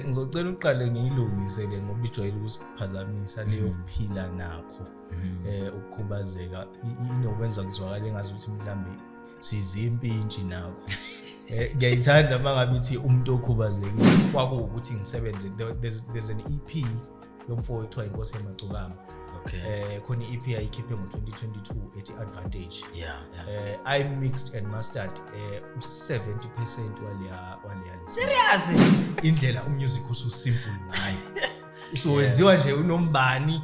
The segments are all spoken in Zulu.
Ngizocela uqale ngiyilungise le ngoba ijwayele ukusiphazamisa leyo kuphila nakho ukukhubazeka inokwenza kuzwakala engazuthi mhlambe sizimpintshi nakho. Ngiyayithanda mangabe ithi umuntu okhubazekile kwakuwukuthi ngisebenze there's an EP yomfowethu ethiwa Inkosi Yamagcukama. Okay. Khona i-EP ayikhiphe ngo-2022 ethi Advantage. Yeah. I mixed and mastered 70% waleya. Serious? Indlela umusic ususimple ngayo. Usuwenziwa nje unombani,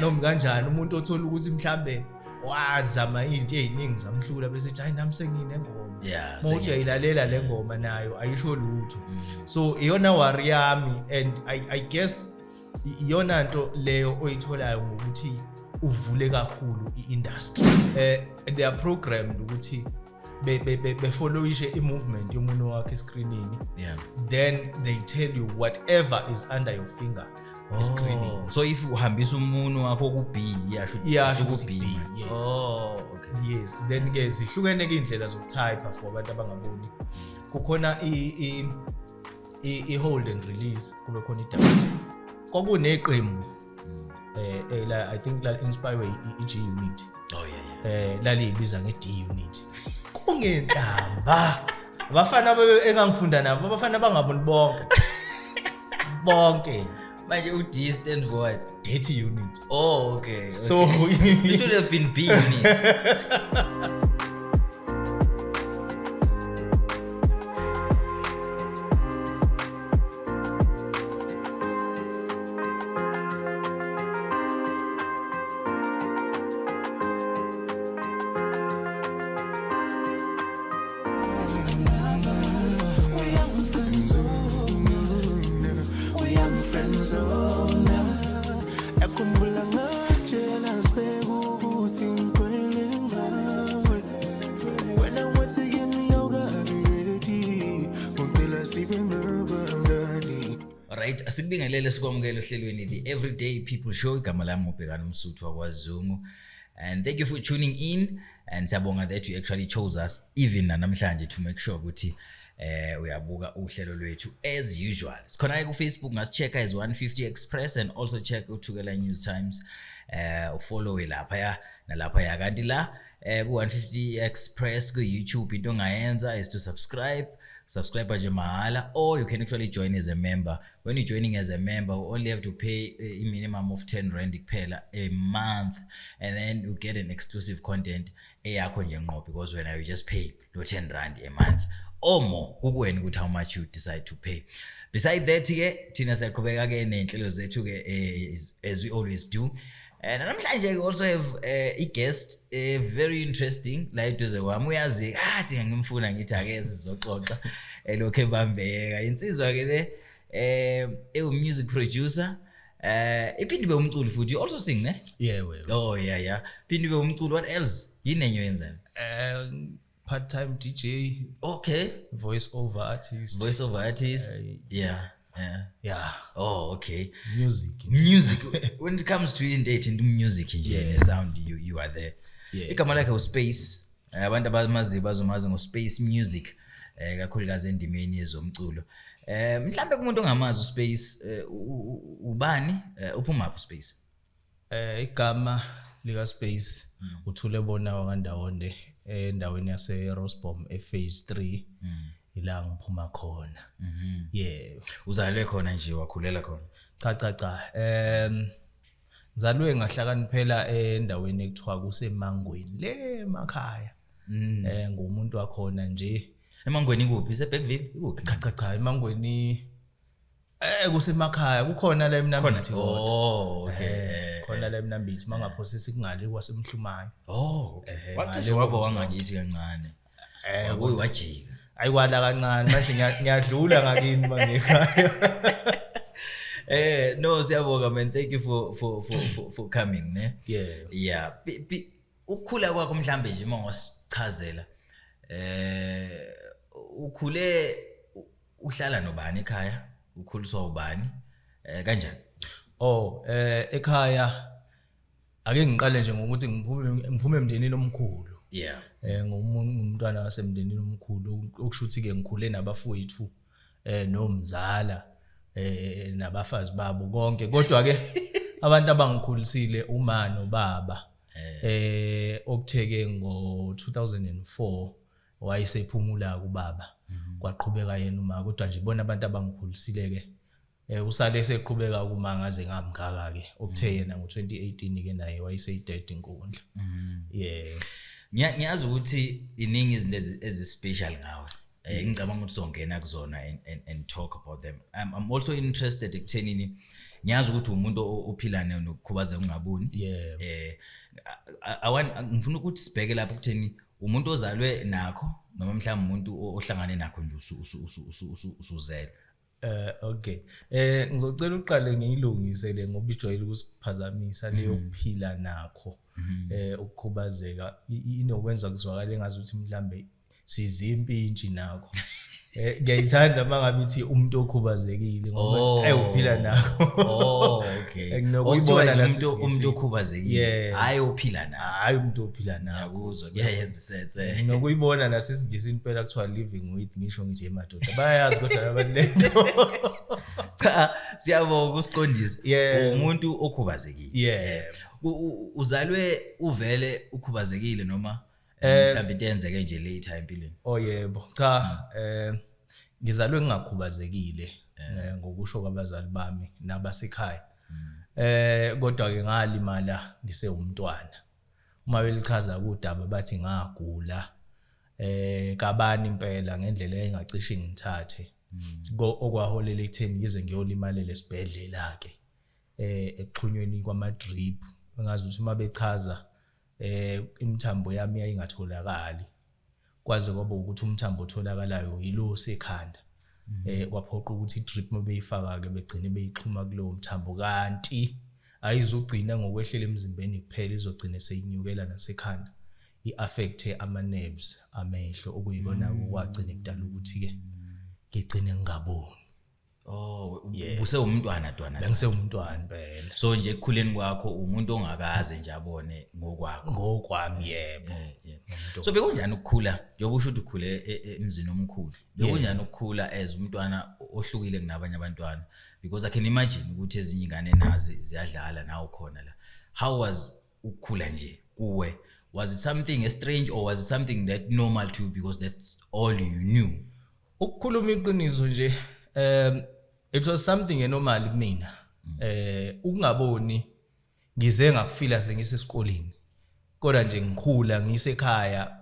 noma kanjani umuntu othola ukuthi mhlambe wazama izinto eziningi zamhlula bese ethi hayi nami senginengoma. Yeah. Mawuthi uyayilalela le ngoma nayo ayisho lutho. So iyona worry yami and I guess iyona nto leyo oyitholayo ngokuthi uvule kakhulu i-industry. They are programmed ukuthi be followishe i-movement yomuntu wakhe escreenini. Yeah. Then they tell you whatever is under your finger escreenini. So if uhambisa umuntu wakho ku B yasho ku B. Yes. Okay. Yes. Then ke zihlukene indlela zokutype for abantu abangaboni. Kukhona i-hold and release kube khona i-direct. Kwakuneqembu I think la inspire i-G Unit. Oh yeah. Lalibiza nge-D Unit. Kungenhlamba. Abafana engangifunda nabo abafana bangaboni bonke. Manje u-D stand for what? Dirty Unit. Oh, okay. So it should have been B Unit. Right, asikubingelele sikwamukele ohlelweni the Everyday People Show. Igama lami uBhekana Msuthu wakwaZungu, and thank you for tuning in, and siyabonga that you actually chose us even namhlanje to make sure ukuthi uyabuka uhlelo lwethu as usual. Sikhona ku Facebook ngasichecka as 150 Express, and also check uThukela News Times ufollow lapha ya nalapha ya. Kanti la ku 150 Express ku YouTube into ongayenza is to subscribe nje mahala, or you can actually join as a member. When you're joining as a member, you only have to pay a minimum of 10 rand kuphela a month, and then you get an exclusive content eyakho nje ngqo, because when you just pay no 10 rand a month or more, kukuwena ukuthi how much you decide to pay. Besides that ke thina siyaqhubeka ke nenhlelo zethu ke as we always do. And namhlanje we also have a guest very interesting la eduze kwami. Uyazi kade ngimfuna ngithi ake sizoxoxa lokho ebambeka insizwa ke le music producer iphinde be umculi futhi. You also sing, ne? Yeah, we. Oh yeah. Iphinde be umculi. What else yini enye wenzani? Part-time DJ. Okay. Voice over artist. Yeah. Oh, okay. Music. When it comes to dating music nje ne sound, you are there. Yeah. Igama lakhe uSpace. Abantu abamazi bazomazi ngoSpace Music. Kakhulukazi endimeni yezomculo. Mhlambe kumuntu ongamazi uSpace ubani? Uphuma uSpace. Igama lika Space uthule bona wakandawonde endaweni yase Rosbom phase 3. Ila ngiphuma khona. Yeah. Uzalwe khona nje, wakhulela khona? Cha. Ngizalwe ngahlakaniphela endaweni ekuthiwa kuseMangweni le emakhaya. Ngumuntu wakhona nje. eMangweni kuphi? IseBergville ikuphi? Cha eMangweni kusemakhaya kukhona la eMnambithi. Oh, okay. Khona la eMnambithi mangaphosisa ikungale kwaseMhlumayo. Oh, okay. Wacishe wabo wangakithi kancane. Wajika. Ayikwala kancane manje ngiyadlula ngakini mangekhaya. No, siyabonga man, thank you for coming, ne? Yeah. Ukukhula kwakho mhlambe nje mangasichazela. Ukhule uhlala nobani ekhaya? Ukhuliswa ubani? Kanjani? Ekhaya ake ngiqale nje ngokuthi ngiphume emndenini omkhulu. Yeah. Ngumntwana wasemndenini omkhulu, okushuthi ke ngikhule nabafowethu nomzala nabafazi babo konke kodwa ke abantu abangikhulisile uma nobaba okutheke ngo2004 wayesephumula kubaba kwaqhubeka yena uma kodwa nje bona abantu abangikhulisile ke usale seqhubeka kuma ngaze ngamngaka ke okuthe yena ngo2018 ke naye wayeseyidead inkundla ngiyazi ukuthi iningi izinto ezispecial ngawe ngicabanga ukuthi songena kuzona and talk about them. I'm also interested ekuthenini ngiyazi ukuthi umuntu ophila nokukhubazeka ungaboni ngifuna ukuthi sibheke lapho ukutheni umuntu ozalwe nakho noma mhlawumbe umuntu ohlangane nakho nje usuzela. Okay. Ngizocela uqale ngiyilungisele ngoba ijwayele ukusiphazamisa leyo kuphila nakho. Ukukhubazeka inokwenza kuzwakala engazuthi mhlambe sizimpintshi nakho. Ngiyayithanda mangabe ithi umuntu okhubazekile ngoba uphila nakho. Okay. Nginokuyibona umuntu okhubazekile hayi ophila nakho. Hayi umuntu ophila nakho. Yakuzwa kuyayenza isethe. Nginokuyibona nasesiNgisini phela kuthiwa living with ngisho ngithi emadoda. Bayayazi kodwa abantu lento. Cha siyabonga usiqondisa. Umuntu okhubazekile. Uzalwe uvele ukhubazekile noma mhlawumbe into yenzeke nje later empilweni? Yebo. Cha ngizalwe ngingakhubazekile ngokusho kwabazali bami nabasekhaya. Kodwa ke ngalimala ngisewumntwana. Uma belichaza kudaba bathi ngagula kabani impela ngendlela engacishi ngithathe. Okwaholela ekutheni ngize ngiyolimalela esibhedlela ke ekuxhunyweni kwama drip. Engazi ukuthi uma bechaza imithambo yami yayingatholakali kwaze kwaba ukuthi umthambo otholakalayo yilo sekhanda kwaphoqa ukuthi drip mabeyifaka ke begcine beyixhuma kulowo mthambo kanti ayizogcina ngokwehlela emzimbeni kuphela izogcina seyinyukela nasekhanda iaffecte ama nerves amehlo okuyikona kwagcina kudala ukuthi ke ngigcine ngingaboni. Use umntwana ntwana. Bengisewumntwana phela. So nje ekukhuleni kwakho umuntu ongakaze nje abone ngokwakho. Ngokwami yebo. So bekunjani ukukhula? Njengoba usho ukuthi ukhule emzini omkhulu. Bekunjani ukukhula as umntwana ohlukile kunabanye abantwana? Because I can imagine ukuthi ezinye ingane nazi ziyadlala nawe khona la. How was ukukhula nje kuwe? Was it something strange or was it something that normal to you because that's all you knew? Ukukhuluma iqiniso nje it was something normal kumina. Ukungaboni ngize ngakufila sengisesikoleni. Kodwa nje ngikhula ngisekhaya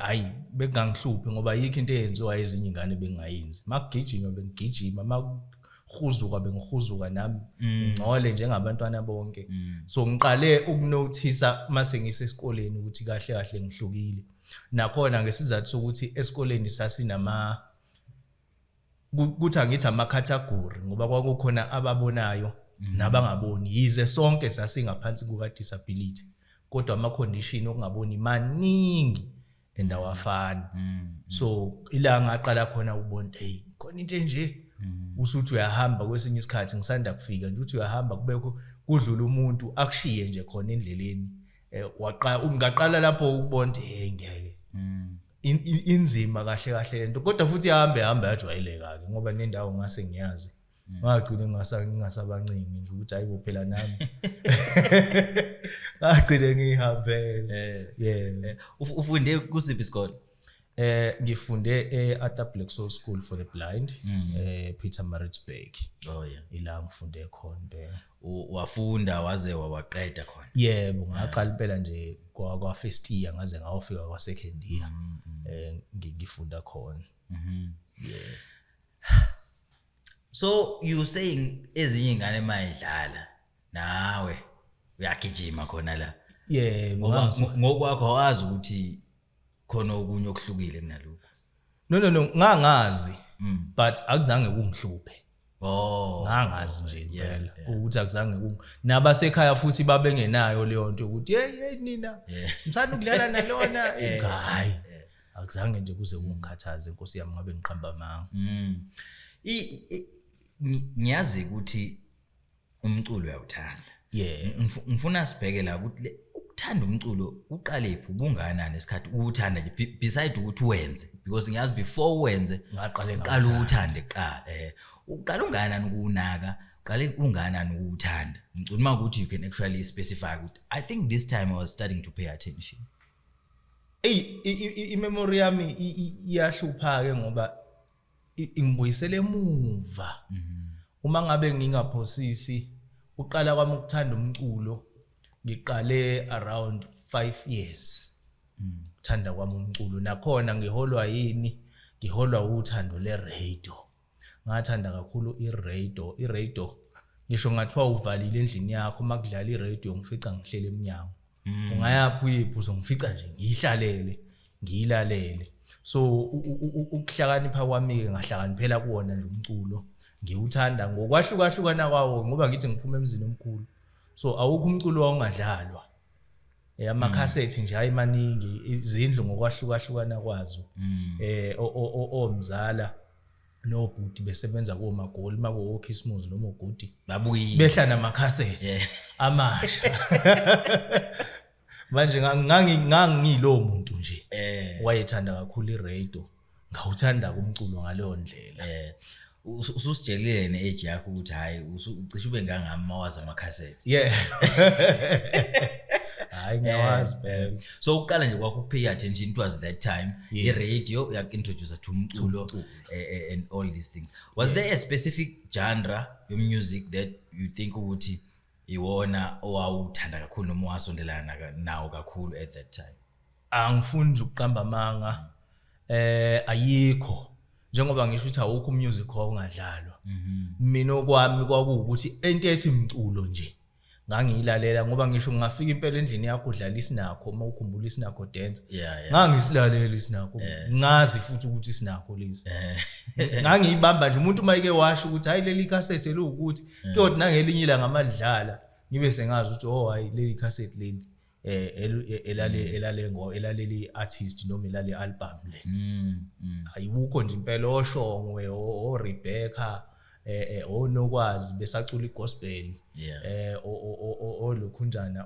hayi bekungangihluphi ngoba yikho into eyenziwa ezinye ingane bengayenzi. Makugijima bengigijima, makhuzuka bengihuzuka nami ngcole njengabantwana bonke. So ngiqale ukunothisa mase ngisesikoleni ukuthi kahle kahle ngihlukile. Nakhona ngesizathu sokuthi esikoleni sasinama kuthi angithi ama category ngoba kwakukhona ababonayo nabangaboni yize sonke sasingaphansi kuka disability kodwa ama condition okungaboni maningi endawafana. So ila ngaqala khona ubona khona into nje usuthi uyahamba kwesinye isikhathi ngisanda kufika nje uthi uyahamba kubekho kudlula umuntu akushiye nje khona endleleni ungaqala lapho ukubona ngeke inzima kahle kahle lento kodwa futhi ihambe yajwayeleka ke ngoba nendawo ngase ngiyazi ngagcina ngingasabancingi nje ukuthi hayibo phela nami ngagcina ngihambele. Ufunde kusiphi isikole? Ngifunde Arthur Black Soul School for the Blind Pietermaritzburg. Ila ngifunde khona. Wafunda waze waqeda khona? Yebo ngaqala impela nje kwa first year ngaze ngawofika kwa second year ngifunda khona. So you saying ezinye ingane mayidlala nawe uyagijima khona la? Yebo ngokwakho awazi ukuthi khona okunye okuhlukile kunalokho? No ngangazi but akuzange kungihluphe. Ngangazi nje impela ukuthi akuzange nabasekhaya futhi babengenayo leyo nto ukuthi hey nina mthanda ukudlala nalona hayi akuzange nje kuze kungikhathaze Nkosi yami ngabe ngiqamba manga. Ngiyazi ukuthi umculo uyawuthanda. Ngifuna sibheke la ukuthi ukuthanda umculo uqalephi ubunganani esikhathi uthanda nje beside ukuthi wenze because ngiyazi before wenze uqala uthande uqala unganani ukunaka uqale unganani ukuthanda umculo makuthi you can actually specify ukuthi I think this time I was starting to pay attention. Memory yami iyahlupha ke ngoba ingibuyisele emuva uma ngabe ngingaphosisi uqala kwami ukuthanda umculo ngiqale around 5 years uthanda kwami umculo nakhona ngiholwa yini ngiholwa uthando le radio ngathanda kakhulu i-radio ngisho ngathiwa uvalile endlini yakho makudlala i-radio ngifica ngihlele eminyango ungayaphi uyiphuzo ngifica nje ngihlalele ngilalele so ukuhlakanipha kwami ke ngahlakaniphela kuwona nje umculo ngiwuthanda ngokwahlukahlukana kwawo ngoba ngithi ngiphuma emzini omkhulu so awukho umculo ongadlalwa ama cassette nje ayimaningi izindlu ngokwahlukahlukana kwazo omzala nobhuti besebenza koMagoli mako Christmas noma uGudi babuyi behla nama cassette amasha manje ngangilo muntu nje wayethanda kakhulu i-radio ngawuthanda umculo ngaleyo ndlela ususijelile ne-age yakho ukuthi hayi ucishe ube ngangami mawazi ama-cassette hayi ngiyawazi phela so uqala nje kwakho ukupay attention it was that time i-radio yakintroduce to umculo and all these things was there a specific genre of music that you think ukuthi iwona owawuthanda kakhulu noma wasondelana nawo kakhulu at that time? Angifuni nje ukuqamba amanga ayikho njengoba ngisho ukuthi awukho music ongadlalwa mina okwami kwakuwukuthi entethi umculo nje ngangiyilalela ngoba ngisho ngafika impela endlini yakho udlala isinakho uma ukhumbula isinakho dance ngangisilalela isinakho ngazi futhi ukuthi isinakho lezi ngangiyibamba nje umuntu mayike washo ukuthi hayi leli cassette lokuthi kodwa nangelinye ilanga amadlala ngibe sengazi ukuthi hayi leli cassette leli elaleli artist noma elale album le ayibukho nje impela oShongwe oRebecca onokwazi besacula igospel olokhunjana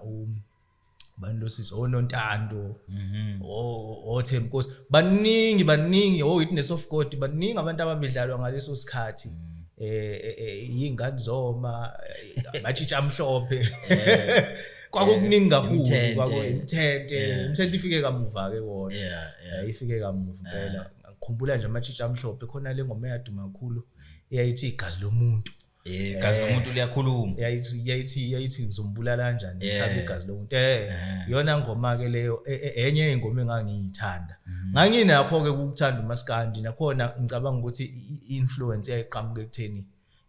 bani losisi oNontando oThemkosi baningi Witness of God baningi abantu ababedlalwa ngaleso sikhathi ingane zoma amatshitsha amhlophe kwakukuningi kakhulu kwakuimthente ifike kamuva ke wona ifike kamuva impela ngikhumbula nje amatshitsha amhlophe khona le ngoma eyaduma kakhulu eyayithi igazi lomuntu igazi lomuntu liyakhuluma yayithi ngizombulala kanjani ngisabe igazi lomuntu yona ngoma ke leyo enye ingoma engangiyithanda nganginakho ke ukuthanda uMaskandi nakhona ngicabanga ukuthi i-influence yayiqhamuka ekutheni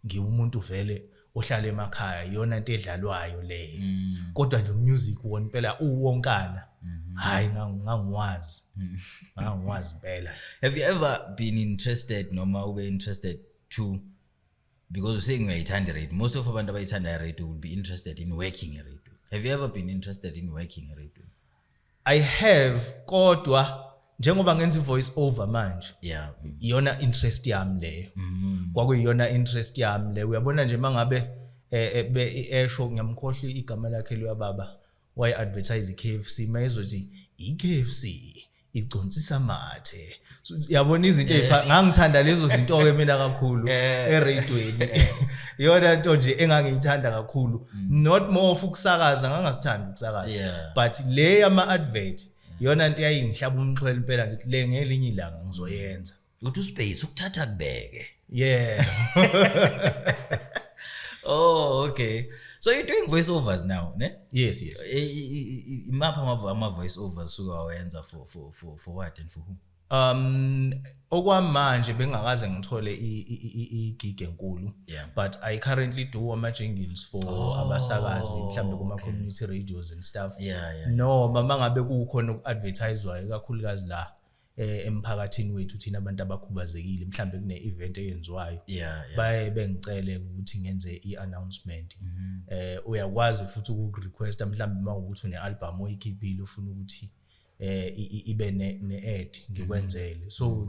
ngiwumuntu vele ohlala emakhaya yona into edlalwayo le kodwa nje music wona impela uwonkana hayi ngangiwazi impela. Have you ever been interested noma ube interested to, because you're saying uyayithanda radio, most of abantu abayithanda radio will be interested in working a radio. Have you ever been interested in working a radio? I have, kodwa njengoba ngenza voice over manje iyona interest yami leyo kwakuyiyona interest yami leyo uyabona nje mangabe esho ngiyamkhohle igama lakhe lo baba why advertise iKFC mayezothi iKFC igconsisa mathe so yabona izinto ngangithanda lezo zinto ke mina kakhulu eradioweni iyona nto nje engangiyithanda kakhulu not more of ukusakaza ngangakuthanda ukusakaza but le ama advert yona into yayingihlaba umxhwele impela ngithi le ngelinye ilanga ngizoyenza uthi space ukuthatha kubeke oh okay, so you're doing voiceovers now, ne? Yes. Imapha ama voiceovers suka wayenza for what and for who? Okwamanje bengakaze ngithole igig enkulu but I currently do ama jingles for abasakazi mhlambe kuma community radios and stuff. No mama ngabe kukhona ukuadvertisewayo kakhulukazi la emphakathini wethu thina abantu abakhubazekile mhlambe kune event eyenziwayo baye bengicele ukuthi ngenze iannouncement uyakwazi futhi ukurequest mhlambe mawukuthi une album oyikhiphile ufuna ukuthi ibe ne-ad ngikwenzele so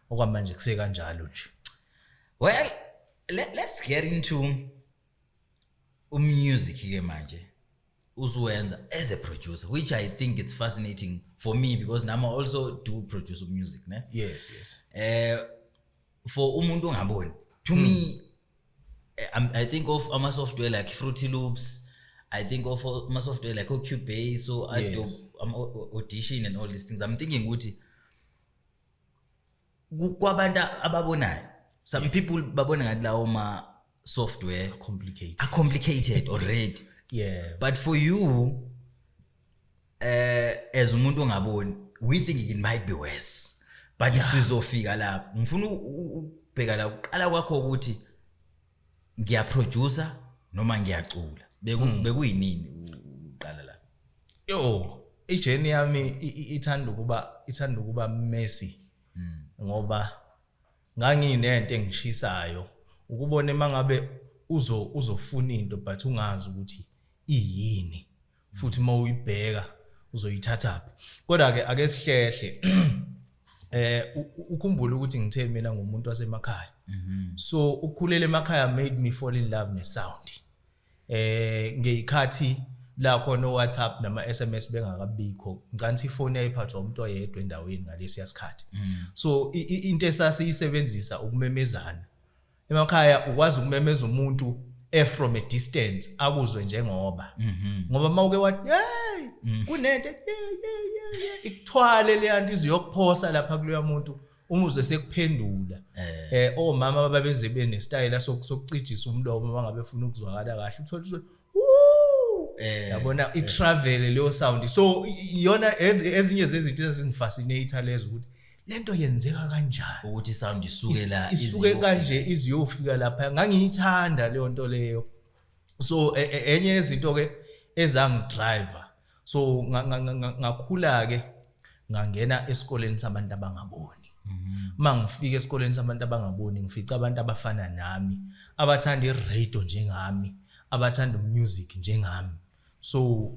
okwamanje kuse kanjalo nje. Well, let's get into music ke manje. usuwenza as a producer, which I think it's fascinating for me because now I also do produce music, ne? Yes. For umuntu ongaboni, to me, I think of ama software like Fruity Loops. I think of ama software like Cubase, so Adobe, Audition and all these things. I'm thinking ukuthi kwabantu ababonayo, some people babona ngathi lawo ma software complicated already. Yeah. But for you, as umuntu ongaboni, we think it might be worse. But isizofika lapho. Ngifuna ubheka la uqala kwakho ukuthi ngiyaproducer noma ngiyacula. Bekuyinini uqala la? Yo, ijourney yami ithanda ukuba messy. Ngoba nganginento engishisayo ukubona mangabe uzofuna into but ungazi ukuthi iyini futhi mawuyibheka uzoyithatha phi. Kodwa ke ake sihlehle ukhumbula ukuthi ngithe mina ngumuntu wasemakhaya. So ukukhulela emakhaya made me fall in love nesound. Ngeyikhathi la khona WhatsApp nama SMS bengakabikho ngicanthi ifone yayiphathwa umuntu oyedwa endaweni ngalesi yasikhathi. So into esasiyisebenzisa ukumemezana emakhaya ukwazi ukumemeza umuntu from a distance akuzwe njengoba ngoba mawuke wathi hey kunento ikuthwale le anti iziyokuphosa lapha kuloya muntu umuzwe sekuphendula omama babeze benestyle sokucijisa umlomo mangabe ufuna ukuzwakala kahle uthola yabona i-travel leyo sound. So iyona ezinye zezinto ezingifascinate lezo ukuthi lento yenzeka kanjani ukuthi sound isuke la isuke kanje iziyofika lapha ngangiyithanda leyo nto leyo. So enye yezinto ke ezangidriver. So ngakhula ke ngangena esikoleni sabantu abangaboni. Mangifika esikoleni sabantu abangaboni ngifica abantu abafana nami abathanda iradio njengami abathanda music njengami. So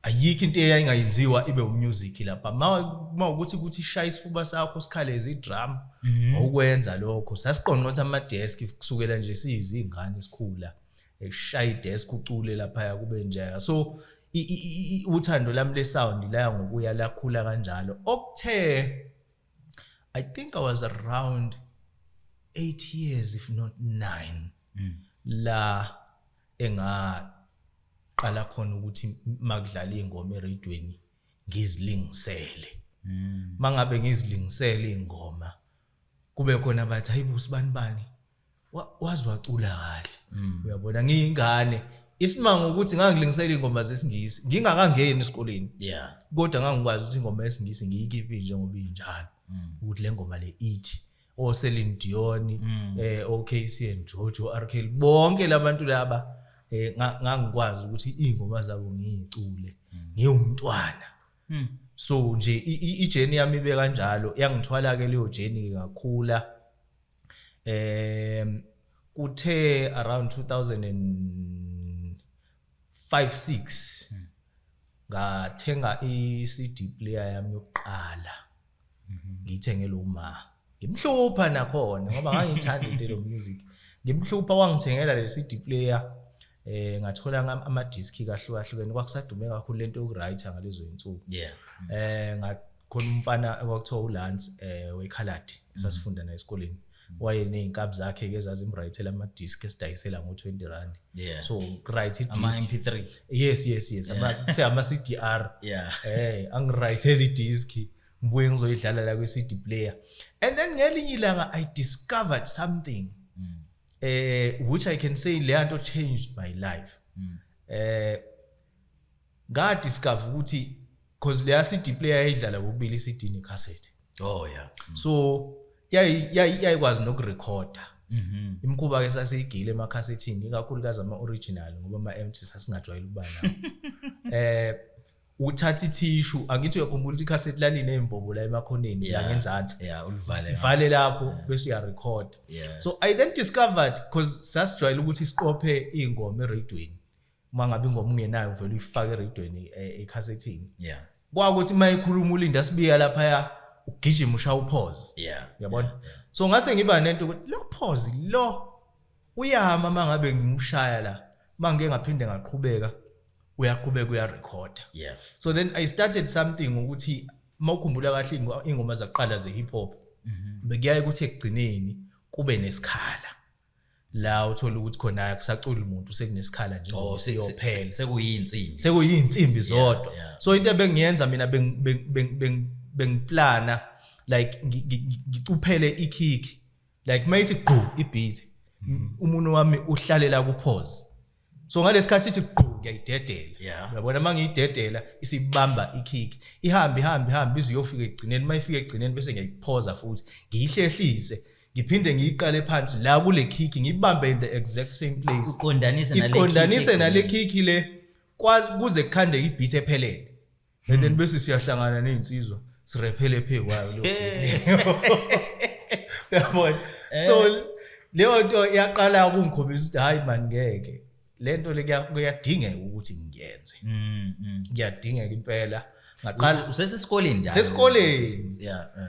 ayikho into eyayingayenziwa ibe umusic lapha mawukuthi shaya isifuba sakho sikhaleze idrum okwenza lokho sasiqonqa ukuthi ama desk kusukela nje sizingane esikhula eshaya idesk ucule lapha kube nje. So uthando lami le sound la ngokuya lakhula kanjalo okuthe I think I was around 8 years if not 9 la engaqala khona ukuthi makudlala ingoma eradioweni ngizilingisele. Mangabe ngizilingisele ingoma kube khona abathi hayibo sibani wazi wacula kahle. Uyabona ngiyingane isimanga ukuthi ngangilingisela ingoma zesingisi ngingakangeni esikoleni. Kodwa ngangikwazi ukuthi ingoma yesingisi ngiyikhiphe njengoba injalo ukuthi le ngoma le ithi Celine Dion OKC and Jojo R Kelly bonke labantu laba ngangikwazi ukuthi ingoma zabo ngiyicule ngiyumntwana. So nje ijourney yami ibe kanjalo yangithwala ke leyo journey ngakhula. Kuthe around 2005-6 ngathenga i-CD player yami yokuqala ngithengele uma ngimhlupha nakhona ngoba ngangithanda into lo music ngimhlupha wangithengela le CD player. Ngathola ama disc kahlukahlukene kwakusadume kakhulu lento yokuwriter ngalezo insuku. Ngakhona umfana okwakuthiwa uLance weKhaladi esasifunda naye esikoleni waye nezinkabi zakhe ke ezazimwritela ama disc esidayisela ngo20 rand. So write i disc ama MP3 yes ama CDR angwritela i disc ngibuye ngizoyidlala la kwi CD player. And then ngelinye ilanga I discovered something which I can say leanto changed my life. Ga discover ukuthi cause le CD player yayidlala kokubili CD ne cassette. So yayikwazi nokurecorda. Imkhuba ke sasiyigile ema cassettini ikakhulukazi ama original ngoba ama empty sasingajwayele ukuba nawo. Uthatha tissue angithi uyakhumbula ukuthi cassette laline ezimbobo la emakhoneni la ngenzansi uvale lapho bese uyarecord. So I then discovered because sasijwayele ukuthi siqophe ingoma eradioweni mangabe ingoma ungenayo uvela uyifake eradioweni ecassettini. Kwakuthi mayikhuluma ulinda sibiya lapha ugijima usha upause. Yabona. So ngase ngiba nento ukuthi lo pause lo uyama mangabe ngimshaya la mangeke ngaphinde ngaqhubeka uyaqhubeka uyarecorda. Yeah. So then I started something ukuthi mawukhumbula kahle ingoma zaqala ze hip hop bekuyaye ukuthi ekugcineni kube nesikhala la uthola ukuthi khona akusacula umuntu sekunesikhala nje siyophela sekuyinsimbi zodwa. So into ebengiyenza mina bengiplana like ngicuphele ikick like mayithi gqu ibeat umuntu wami uhlalela ku pause. So ngalesikhathi sithi gqu ngiyayidedela uyabona mangiyidedela isibamba ikick ihamba ize uyofika egcineni mayifika egcineni bese ngiyayiphoza futhi ngiyihlehlise ngiphinde ngiyiqale phansi la kule kick ngibambe in the exact same place iqondanise nale kick le kwazi kuze kukhande ibeat ephelele and then bese siyahlangana nezinsizwa sirephele phekwayo lo yabona. So leyo nto yaqala ukungikhombisa ukuthi hayi man ngeke lento le kuyadingeka ukuthi ngiyenze kuyadingeka impela. Ngaqala usesesikoleni njalo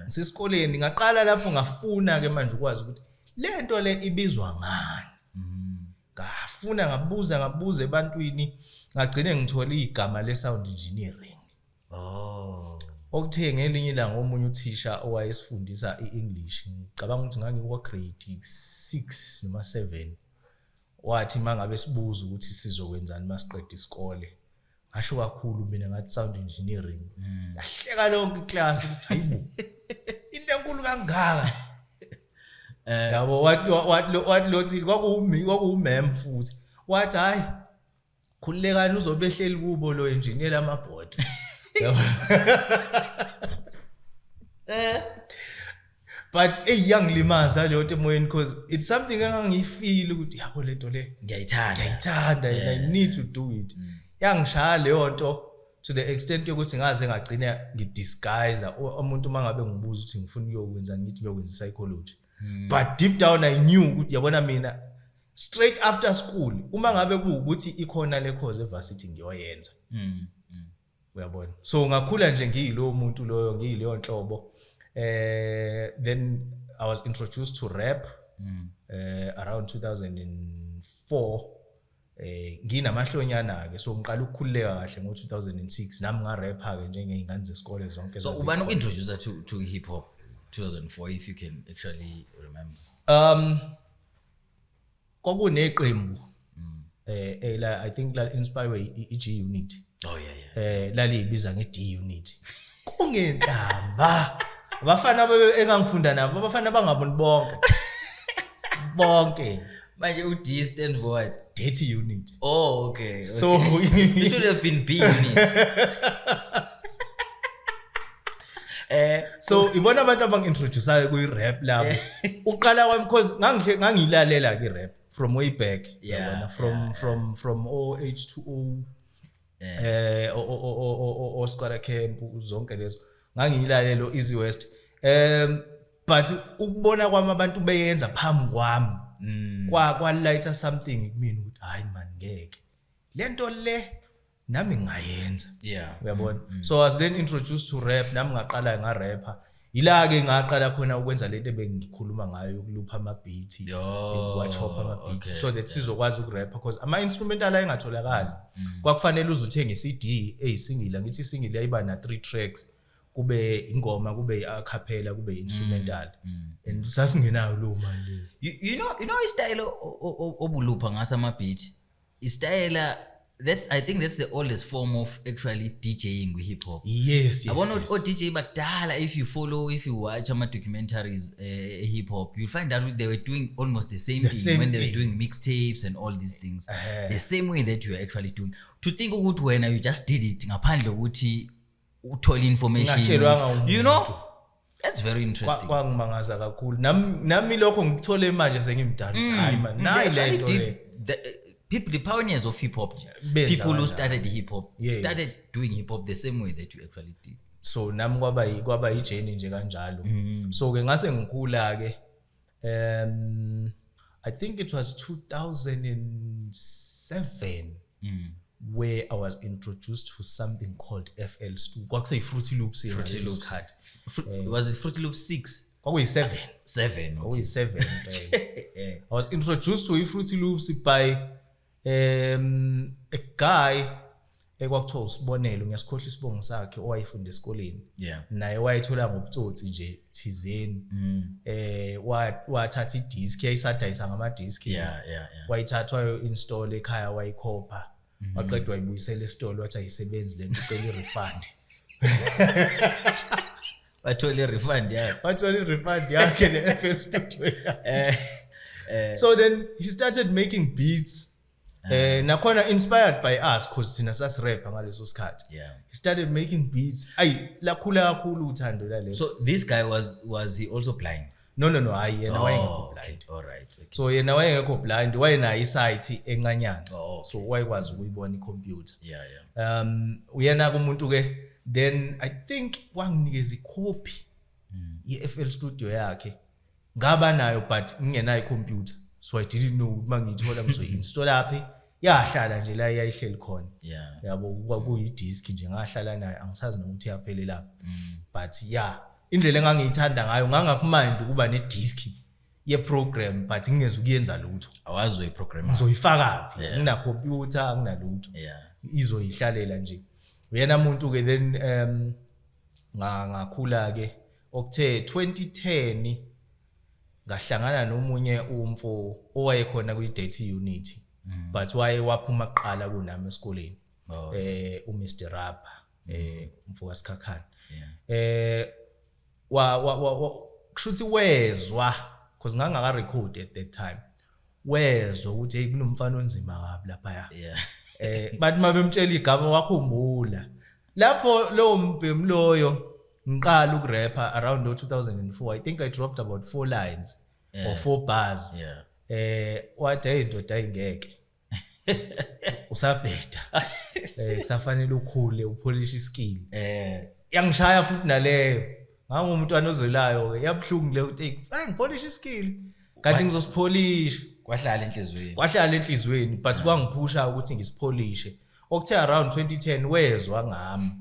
sesikoleni ngaqala lapho ngafuna ke manje ukwazi ukuthi lento le ibizwa ngani. Ngafuna ngabuza ebantwini ngagcine ngithola igama le sound engineering. Okuthe ngelinye ilanga omunye uthisha owayesifundisa iEnglish ngicabanga ukuthi ngangikwa grade 6 noma 7 wathi mangabe sibuza ukuthi sizokwenzani masiqeda isikole ngasho kakhulu mina ngathi sound engineering lahleka lonke iclass ukuthi hayibo into enkulu kangaka yabo wathi lothi kwakuwumem futhi wathi hayi khulekani uzobehleli kubo lo engineer amabhodi. But yangilimaza leyo nto emoyeni because it's something engangifeel ukuthi yabo lento le ngiyayithanda and I need to do it. Yangishaya leyo nto to the extent yokuthi ngaze ngagcina ngidisguise umuntu mangabe ngibuza ukuthi ngifuna ukuyokwenza ngithi ngiyokwenza psychology. But deep down I knew ukuthi yabona mina straight after school uma ngabe kuukuthi ikhona le course evarsity ngiyoyenza. Uyabona. So ngakhula nje ngiyilo umuntu loyo ngiyileyo nhlobo. Then I was introduced to rap around 2004. Nginamahlonyana ke so ngiqala ukukhuleka kahle ngo2006 nami nga rapper ke njengezingane zesikole zonke. So ubani uintroduce to hip hop 2004 if you can actually remember? Kwakuneqembu I think la inspire iG Unit. Oh yeah. Lalibiza ngeD Unit. Kungentamba. Abafana engangifunda nabo abafana bangaboni bonke. Manje uD stand for what? Dirty Unit. Oh okay. So it should have been B Unit. So ibona abantu abangintroduceayo ku rap lapho. Uqala kwami because ngangilalela ke rap from way back. Yeah. From OH2O Oscar Camp zonke lezo ngangiyilalelo Easy West. But ukubona kwami abantu beyenza phambi kwami kwa lighter something kumina ukuthi hayi man ngeke lento le nami ngayenza. Uyabona. So I was then introduced to rap nami ngaqala ngarapper ila ke ngaqala khona ukwenza lento ebengikhuluma ngayo ukulupha ama beat ukuwachopha ama beats so that sizokwazi ukurapper because ama instrumental ayingatholakali kwakufanele uzuthenga iCD eyisingle ngithi isingle yayiba na 3 tracks kube ingoma kube a cappella kube instrumental and sasingenayo lo mali. You know istyle obulupha ngasa ama beat istyle I think that's the oldest form of actually DJing with hip hop. Yes. I want to DJ Bagdala if you watch ama documentaries hip hop you'll find out they were doing almost the same thing when they were doing mixtapes and all these things. The same way that you are actually doing. To think ukuthi wena you just did it ngaphandle ukuthi uthole information. You know? That's very interesting. Kwangimangaza kakhulu. Nami lokho ngikuthole manje sengimdala. Hayi man. Nayi lento le. People, the pioneers of hip hop, people who started hip hop, started doing hip hop the same way that you actually did. So nami kwaba journey nje kanjalo. So ke ngase ngikhula ke I think it was 2007 where I was introduced to something called FL Stu. Kwakusey Fruity Loops cut. Was it Fruity Loops 6? Kwakuyi 7. 7. Kwakuyi 7. I was introduced to Fruity Loops by a guy ekwakuthiwa usibonelo ngiyasikhohle isibongo sakhe owayefunda esikoleni naye wayethola ngobutsotsi nje thizeni wathatha idisk yayisadayisa ngama-disk wayithatha wayo-install ekhaya wayikhopha waqeda wayibuyisela esitolo wathi ayisebenzi lento icela i-refund wathola i-refund yakhe ne-FL Studio so then he started making beats nakhona inspired by us cause thina sasirapper ngaleso sikhathi he started making beats lakhula kakhulu uthando lale. So this guy was he also blind? No hayi yena wayengekho blind. All right. Okay. So yena wayengekho blind wayenayo isight encanyana so wayekwazi ukuyibona icomputer. Uyena kumuntu ke then I think wanginikeza icopy ye-FL Studio yakhe ngaba nayo but ngingenayo icomputer so I didn't know mangithola ngizoinstall lapha yahlala nje la yayihleli khona yabo kwakuyidisk nje ngahlala nayo angisazi nokuthi yaphele lapha but indlela engangiyithanda ngayo ngangakumind ukuba nedisk yeprogram but ngingeze ukuyenza lutho awazi uyiprogram ngizoyifaka phi ngina computer nginalutho izoyihlalela nje uyena umuntu ke then ngakhula ke okuthe 2010 ngahlangana nomunye umfo owayekhona kwi-data unit but waphuma kuqala kunami esikoleni uMr Rapper umfo kaSikhakhana kushuthi wezwa because ngangaka record at that time wezwa ukuthi hey kunomfana onzima kabi lapha but mabemtshela igama wakhumbula lapho lo mbhemu loyo ngiqala ukurapper around 2004 I think I dropped about 4 lines or 4 bars wathi hey ndoda ayingeke usabheda kusafanele ukhule upolish iskill yangishaya futhi naleyo ngangumntwana ozwelayo yabhlungu le uthi fanele ngipolish iskill kanti ngizosipolisha kwahlala enhlizweni but kwangiphusha ukuthi ngisipholishe okuthe around 2010 wezwa ngami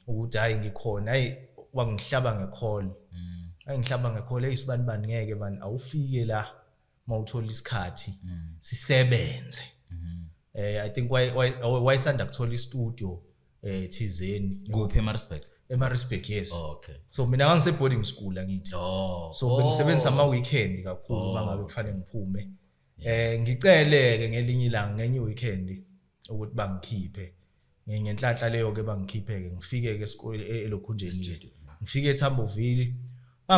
ukuthi hayi ngikhona hayi wangihlaba ngekhole ngihlaba ngekhole eyisibani ngeke man awufike la mawuthola isikhathi sisebenze I think why sanda kuthola istudio thizeni kuphi eMaritzburg yes so mina ngangise boarding school angithi so bengisebenza ama weekend kakhulu mangabe kufanele ngiphume ngiceleke ngelinye ilanga ngenye weekend ukuthi bangikhiphe ngenhlanhla leyo ke bangikhiphe ke ngifike ke esikole elokhunjeni ngifike eThamboville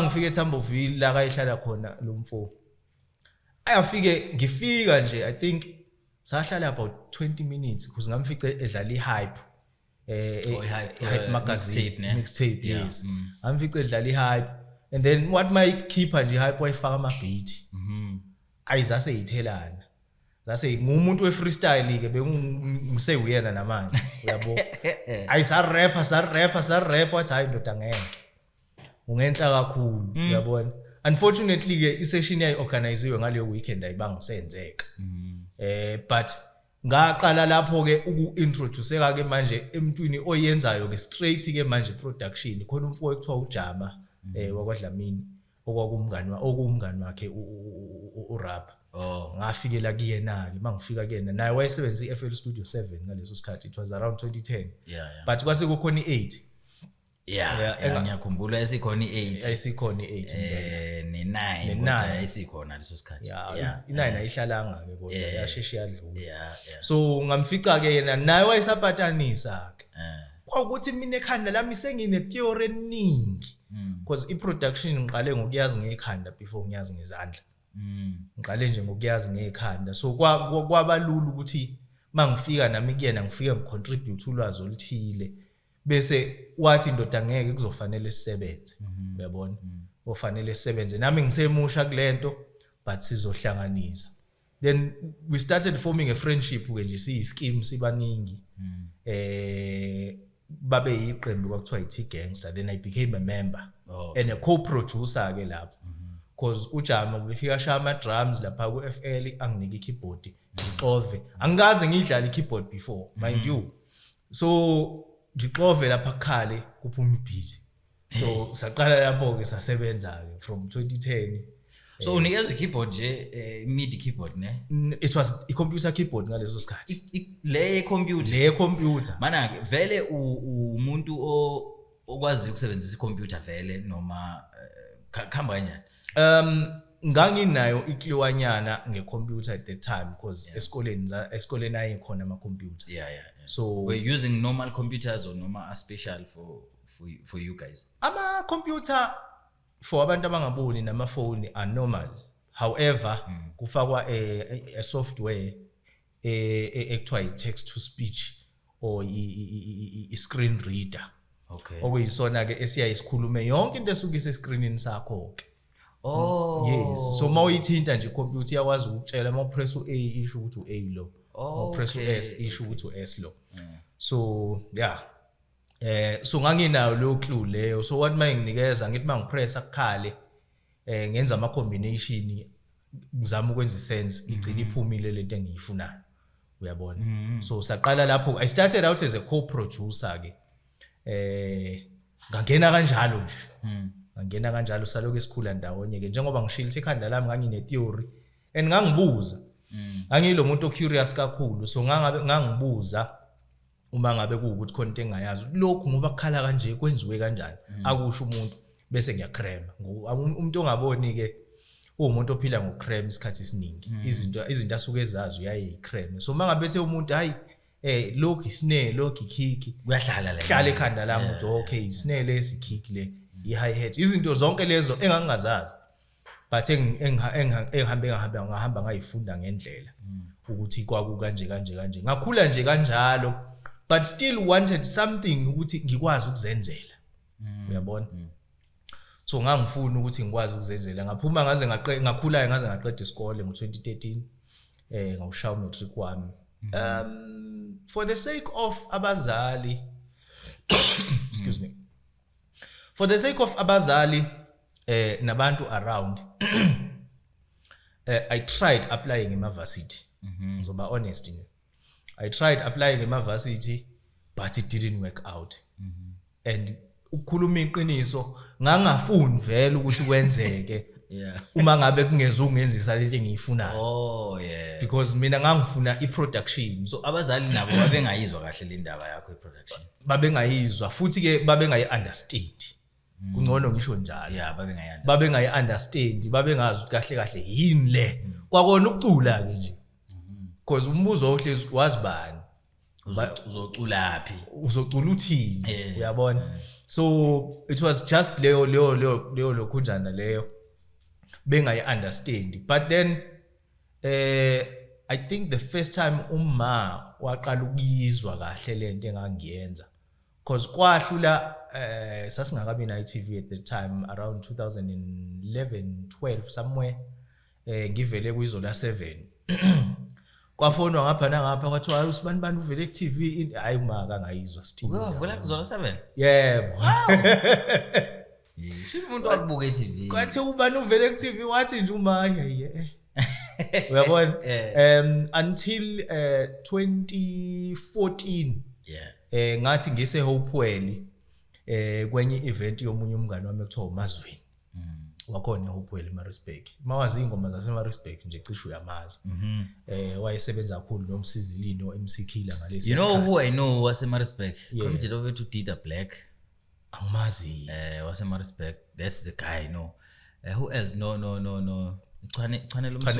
ngifike eThamboville la kayihlala khona lo mfo ngifika nje I think sahlala about 20 minutes because ngamfica edlala ihype hype magazine mixtape yes ngamfica edlala ihype and then what my keeper nje hype wayifaka ama beat ayizase yithelana zase ngumuntu we-freestyle ke bengiseyuyena namanje yabo ayisarapper wathi hayi ndoda ngeke ungenhla kakhulu uyabona unfortunately ke i-session yayi-organiziwe ngaleyo weekend ayibangisenzeka but ngaqala lapho ke uku-introduceka ke manje emntwini oyenzayo ke straight ke manje production khona umfowethu ekuthiwa uJama wakwaDlamini okumngani wakhe uRapper ngafikela kuyena ke mangifika kuyena naye wayesebenzisa iFL Studio 7 ngaleso sikhathi it was around 2010 but kwase kukhona i8 ngiyakhumbula esikhona i8 ne9 kodwa esikhona leso sikhathi i9 ayihlalanga ke kodwa yasheshe yadlula so ngamfica ke yena naye wayesapatanisa ke kwakuthi mina ekhanda lami sengine theory eningi because iproduction ngiqale ngokuyazi ngekhanda before ngiyazi ngezandla ngiqale nje ngokuyazi ngekhanda so kwabalula ukuthi mangifika nami kuyena ngifike ngicontribute ulwazi oluthile bese wathi ndoda ngeke kuzofanele sisebenze uyabona ofanele sisebenze nami ngisemusha kulento but sizohlanganisa then we started forming a friendship ke nje siyischeme sibaningi babe yiqembu kwakuthiwa iT-Gangster then I became a member and a co-producer ke lapho because uJama ubefika shaya ama drums lapha ku FL anginike ikeyboard ngixove angikaze ngidlala ikeyboard before mind you so ngixove lapha kukhale kuphuma ibeat so saqala lapho ke sasebenza ke from 2010 So unikezwe i-keyboard nje MIDI keyboard ne? It was i-computer keyboard ngaleso sikhathi. Le computer. Le computer. Mana vele umuntu okwazi ukusebenzisa i-computer vele noma khamba kanjani? Nganginayo ikliwanyana ngecomputer at the time because esikoleni ayikhona ama-computer. Yeah. So we're using normal computers or normal a special for you guys. Ama-computer for abantu abangaboni namafoni are normal. However, kufakwa a software ekuthiwa i-text to speech or i-screen reader. Okay. Okuyisona ke esiyayisikhulume yonke into esuka isescreenini sakho ke. Oh. Yes. So mawuyithinta nje computer iyakwazi ukutshela mawupress u-A isho ukuthi u-A lo. Mawupress u-S isho ukuthi u-S lo. So yeah. So nganginayo lo clue leyo. So what manginikeza ngithi mangipress akukhale ngenza ama combination ngizama ukwenza sense igcina iphumile lento engiyifunayo. Uyabona? So saqala lapho I started out as a co-producer ke. Ngangena kanjalo nje. Ngangena kanjalo saloku esikhula ndawonye ke njengoba ngishilo ekhanda lami ngangine theory and ngangibuza. Angilo muntu curious kakhulu so ngangibuza uma ngabe kuukuthi khona into engayazi lokhu ngoba kukhala kanje kwenziwe kanjani akusho umuntu bese ngiyacrema umuntu ongaboni ke umuntu ophila ngocrema isikhathi esiningi izinto asuke ezazi uyayicrema so mangabe ethe umuntu hayi lokhu isnare lokhu ikick kuyahlala la hlala ekhanda lami ukuthi okay isnare lesi kick le i-hi hat izinto zonke lezo engangazazi but ngahamba ngayifunda ngendlela ukuthi kwaku kanje ngakhula nje kanjalo but still wanted something ukuthi ngikwazi ukuzenzela uyabona so ngangifuna ukuthi ngikwazi ukuzenzela ngaphuma ngaze ngakhula ngaze ngaqeda isikole ngo2013 ngawushaya umatric wami for the sake of abazali excuse me for the sake of abazali nabantu around I tried applying eMavarsity ngizoba honest I tried applying eMavarsity but it didn't work out and ukukhuluma iqiniso ngangafuni vele ukuthi kwenzeke uma ngabe kungezungenzisa lento engiyifunayo because mina ngangifuna iproduction so abazali nabo babengayizwa kahle le ndaba yakho iproduction babengayizwa futhi ke babengayi-understand kungcono ngisho njalo babengayi-understand babengazi ukuthi kahle yini le kwakona ukucula ke nje because umbuzo ohlezi wazibani uzoculaphi uzocula uthini uyabona so it was just leyo lokhunjana leyo bengayi-understand but then I think the first time uma waqala ukuyizwa kahle lento engangiyenza because kwahlula sasingakabi na TV at the time around 2011 12 somewhere ngivele kuizola 7 kwafonwa ngapha nangapha kwathiwa usibani uvele ku TV hayi maka ngayizwa Steve wavula kuzola 7 yebo umuntu wakubuka eTV kwathi ubani uvele ku TV wathi nje uma uyabona until 2014 ngathi ngise Hopewell kwenye event yomunye umngane wami ekuthiwa uMazweni wakhona eHopewell eMaritzburg mawazi ingoma zaseMaritzburg nje cishe uyamazi wayesebenza kakhulu nomsizilino MC Killer ngalesi you know who I know waseMaritzburg komjelo wethu Dida Black angimazi waseMaritzburg that's the guy no who else no Chane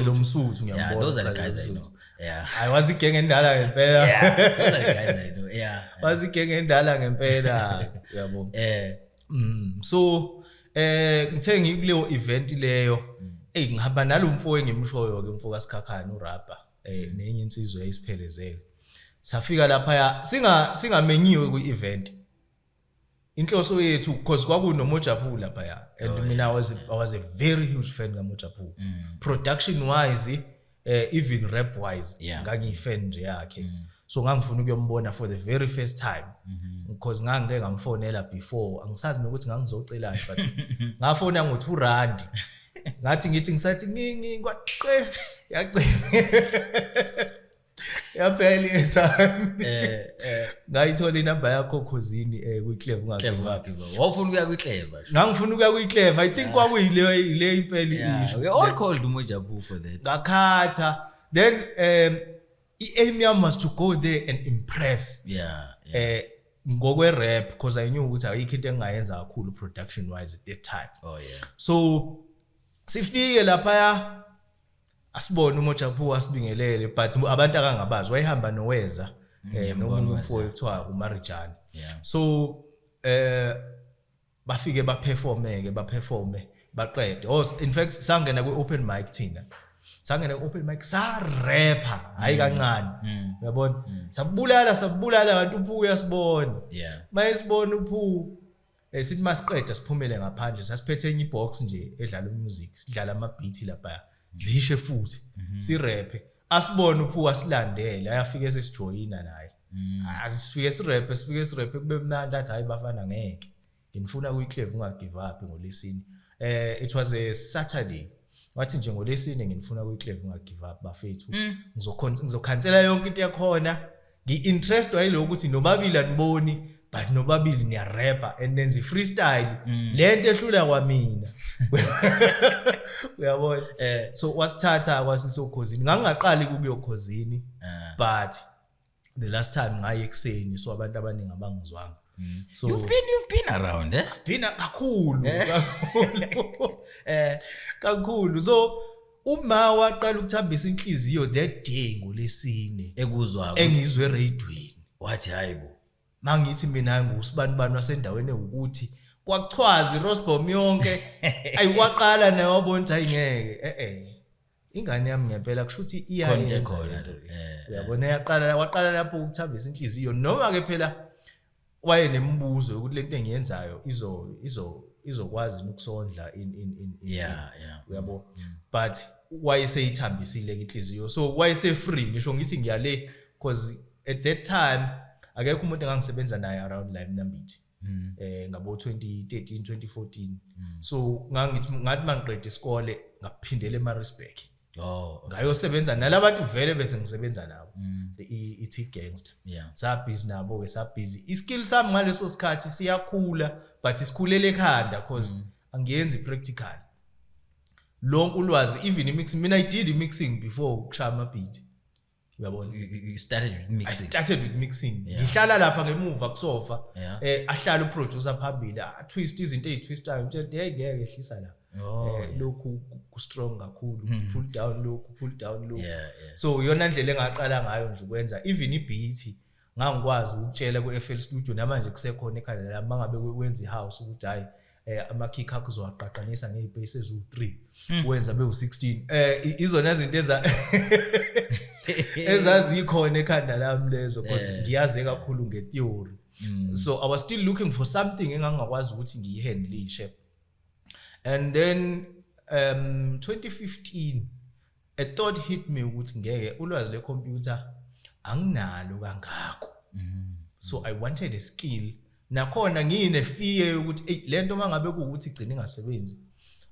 lomsuthu ngiyambona yeah those are the guys I know I was igenge endala ngempela yeah those are the guys I know was igenge endala ngempela yabo so ngithe ngikuleyo event leyo ngihamba nalomfo engimshoyo ke umfo kaSikhakhane uRabha nenye insizwe yayisiphelezele safika lapha singamenyiwe ku-event inhloso yethu because kwakunoMojaphula lapha and mina I was a very huge fan kaMojaphula production wise even rap wise ngangiyifan nje yakhe so ngangifuna ukuyombona for the very first time because ngangeke ngamfonela before angisazi nokuthi ngangizocelani but ngafona ngo2 ngathi ngisathi ngingqaqe yacela yaphela etime ngayithola inamba yakho Khosini kwiClever Clever wafuna ukuya kwiClever ngangifuna ukuya kwiClever I think kwakuyile impela we all called uMojabu for that ngakhatha then aim yami was to go there and impress ngokwe rap because I knew ukuthi ayikho into engayenza kakhulu production wise at that time so sifike lapha asibone uMojabu asibingelele but abantu akangabazi wayehamba noweza nomunye umfowethu kuthiwa uMarijani so bafike baperforme baqede in fact sangena kwi-open mic thina sangena ku-open mic sa-rapper hayi kancane uyabona sabulala abantu uPhu uyasibona mayesibona uPhu sithi masiqeda siphumele ngaphandle sasiphethe enye ibox nje edlala umusic sidlala ama-beat lapha zishe futhi siraphe asibone uPhu asilandele ayafika sesijoyina naye asifike siraphe kube mnandi athi hayi bafana ngeke ngifuna kwiClever ungagive up ngoLesine it was a Saturday wathi nje ngoLesine ngifuna kwiClever ungagive up bafethu ngizokhansela yonke into yakhona ngi-interest wayiloko ukuthi nobabili aniboni but nobabili niya rapper and nenza freestyle lento ehlula kwamina uyabona so wasithatha wasisokhosini ngangaqali kuyokhosini but the last time ngaye ekseni so abantu abaningi abangizwanga so you've been around been kakhulu so uma waqala ukuthambisa inhliziyo that day ngoLesine ekuzwa engizwe radioweni wathi hayibo mangithi mina ngusibani wasendaweni ukuthi kwachwazi Rosbom yonke ayikwaqala naye wabona hayi ngeke ingane yami ngempela kushuthi iyayenza uyabona waqala lapho ukuthambisa inhliziyo noma ke phela waye nemibuzo ukuthi lento engiyenzayo izokwazi ukusondla uyabo but wayeseyithambisile inhliziyo so wayese free ngisho ngithi ngiyale because at that time akekho umuntu engangisebenza naye around la eMnambithi ngabo 2013 2014 so ngathi mangiqeda isikole ngaphindela eMaritzburg ngayosebenza nalabantu vele bese ngisebenza nabo ithi gangster sabhizi nabo ke sabhizi iskill sami ngaleso sikhathi siyakhula but isikhulele ekhanda because angiyenzi practical lonke ulwazi even imixing mina I did mixing before ukushaya ama beat uyabona you started with mixing I started with mixing ngihlala lapha ngemuva kusofa ahlala uproducer phambili twist izinto ezitwistayo nje hey ngeke ehlisa la lokhu ku strong kakhulu pull down lokhu so yona ndlela engaqala ngayo nje ukwenza even ibeat ngangikwazi ukutshela ku-FL Studio namanje kusekhona ekhaya la mangabe kwenza ihouse ukuthi hayi ama kick akho uzowaqaqanisa ngebass ezu3 wenza be16 izona izinto ezazikhona ekhanda lami lezo because ngiyazi kakhulu ngetheory so I was still looking for something engangakwazi ukuthi ngiyihandlishe and then 2015 a thought hit me ukuthi ngeke ulwazi lecomputer anginalo kangako so I wanted a skill nakhona ngine fear ukuthi lento mangabe kuukuthi igcina ingasebenzi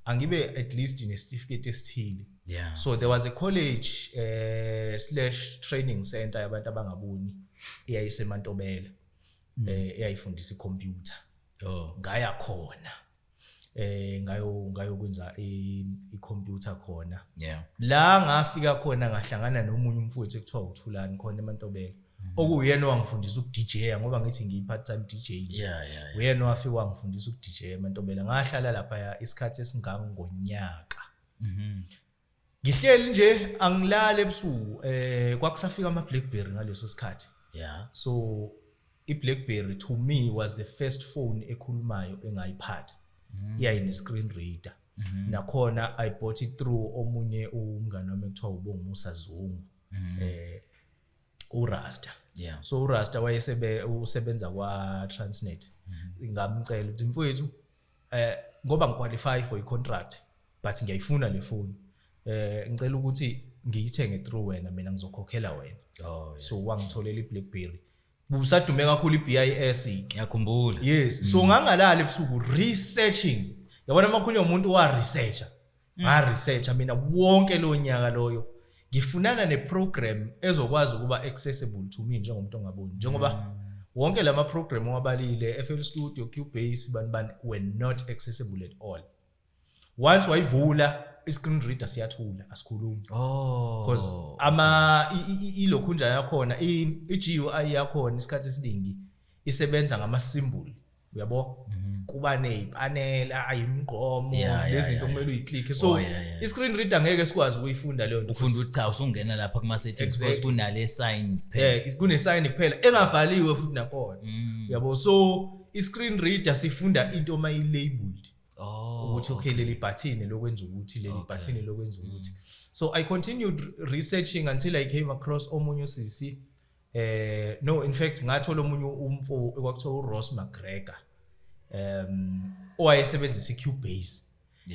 angibe at least in a certificate esithile so there was a college / training center yabantu abangaboni eyayiseMantobela eyayifundisa icomputer ngaya khona ngayo kwenza icomputer khona la ngafika khona ngahlangana nomunye umfowethu ekuthiwa uThulani khona eMantobela okuyena wangifundisa ukDJ ngoba ngithi ngiyi-part time DJ uyena wafika wangifundisa ukDJ eMantobela ngahlala lapha isikhathi esingangonyaka ngihleli nje angilale ebusuku kwakusafika ama BlackBerry ngaleso sikhathi so iBlackBerry to me was the first phone ekhulumayo engayiphatha iyayine screen reader nakhona I bought it through omunye umngane wami ekuthiwa uBongimusa Zungu uRasta so uRasta usebenza kwa Transnet ngamcela ukuthi mfowethu ngoba ngiqualify for icontract but ngiyayifuna le phone ngicela ukuthi ngiyithenge through wena mina ngizokhokhela wena so wangitholela iBlackBerry busadume kakhulu iBIS ngiyakhumbula yes so ngangalala ebusuku researching yabona amakhulu umuntu wa researcher nga researcher mina wonke lo nyaka loyo ngifunana neprogram ezokwazi ukuba accessible to me njengomuntu ongaboni njengoba wonke lama program owabalile FL Studio Cubase bani were not accessible at all. Once wayivula screen reader siyathula asikhulumi because ilokhunja yakhona i-GUI yakhona isikhathi esiningi isebenza ngama symbol uyabo kuba nepanel ayimgqomo lezinto kumele uyiclick so i-screen reader ngeke sikwazi ukuyifunda leyo nto ufunda ukuthi cha usungena lapha kuma settings because kunale sign kuphela kune sign kuphela engabhaliwe futhi nakhona uyabo so i-screen reader sifunda into labeled ukuthi okay leli button lokwenza ukuthi leli button lokwenza ukuthi so I continued researching until I came across omunye usisi no in fact ngathola omunye umfo ekwakuthiwa uRoss McGregor owayesebenzisa iCubase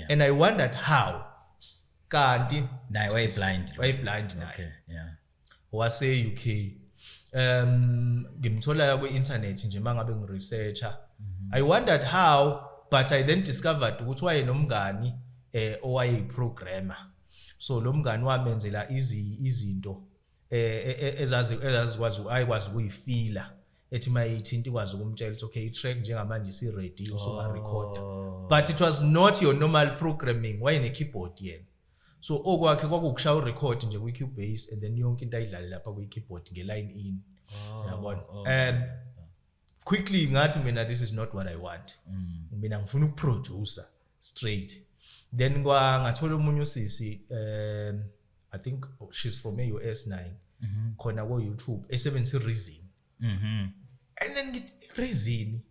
and I wondered how kanti naye way blind naye okay yeah wase UK ngimthola ku internet nje mangabe ngiresearcher I wondered how but I then discovered ukuthi waye nomngani owayeyiprogrammer so lo mngani wamenzela izinto ezazikwazi ayikwazi ukuyifila ethi mayithinta ikwazi ukumtshela ukuthi okay i-track njengamanje si ready usunga recorder but it was not your normal programming wayene keyboard yena so okwakhe kwakukushaya record nje ku Cubase and then yonke into ayidlale lapha ku keyboard ngeline in yabona and quickly ngathi mina this is not what I want mina ngifuna ukuproducer straight then ngathola umunye usisi I think she's from US 9 khona ku YouTube esebenzisa Reason and then Reason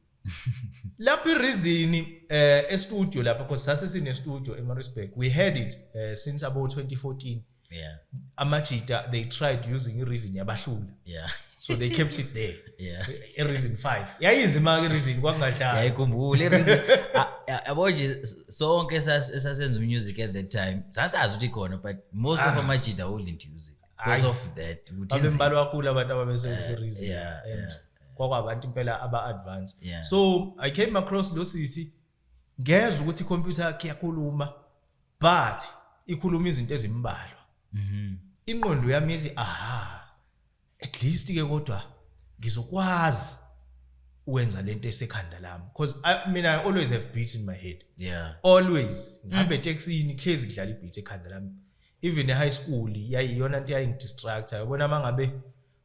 lapha iReason e-studio lapha because sase sine studio eMaritzburg we had it since about 2014 yeah amajita they tried using iReason yabahlula yeah so they kept it there yeah iReason 5 yayinzima ke iReason kwangadlala yayikhumbula iReason aboje sonke esasenza music at that time sasazi ukuthi khona but most of amajita wouldn't use it because of that abembalwa kakhulu abantu ababesebenzisa iReason and kwakwabantu impela aba-advance so I came across lo sisi ngezwe ukuthi icomputer yakhe yakhuluma but ikhuluma izinto ezimbalwa inqondo yami ithi at least ke kodwa ngizokwazi ukwenza lento esekhanda lami because I always have beats in my head always ngihambe etaxini hlezi ngidlala ibeat ekhanda lami even high school yayiyona into yayingidistract yabona mangabe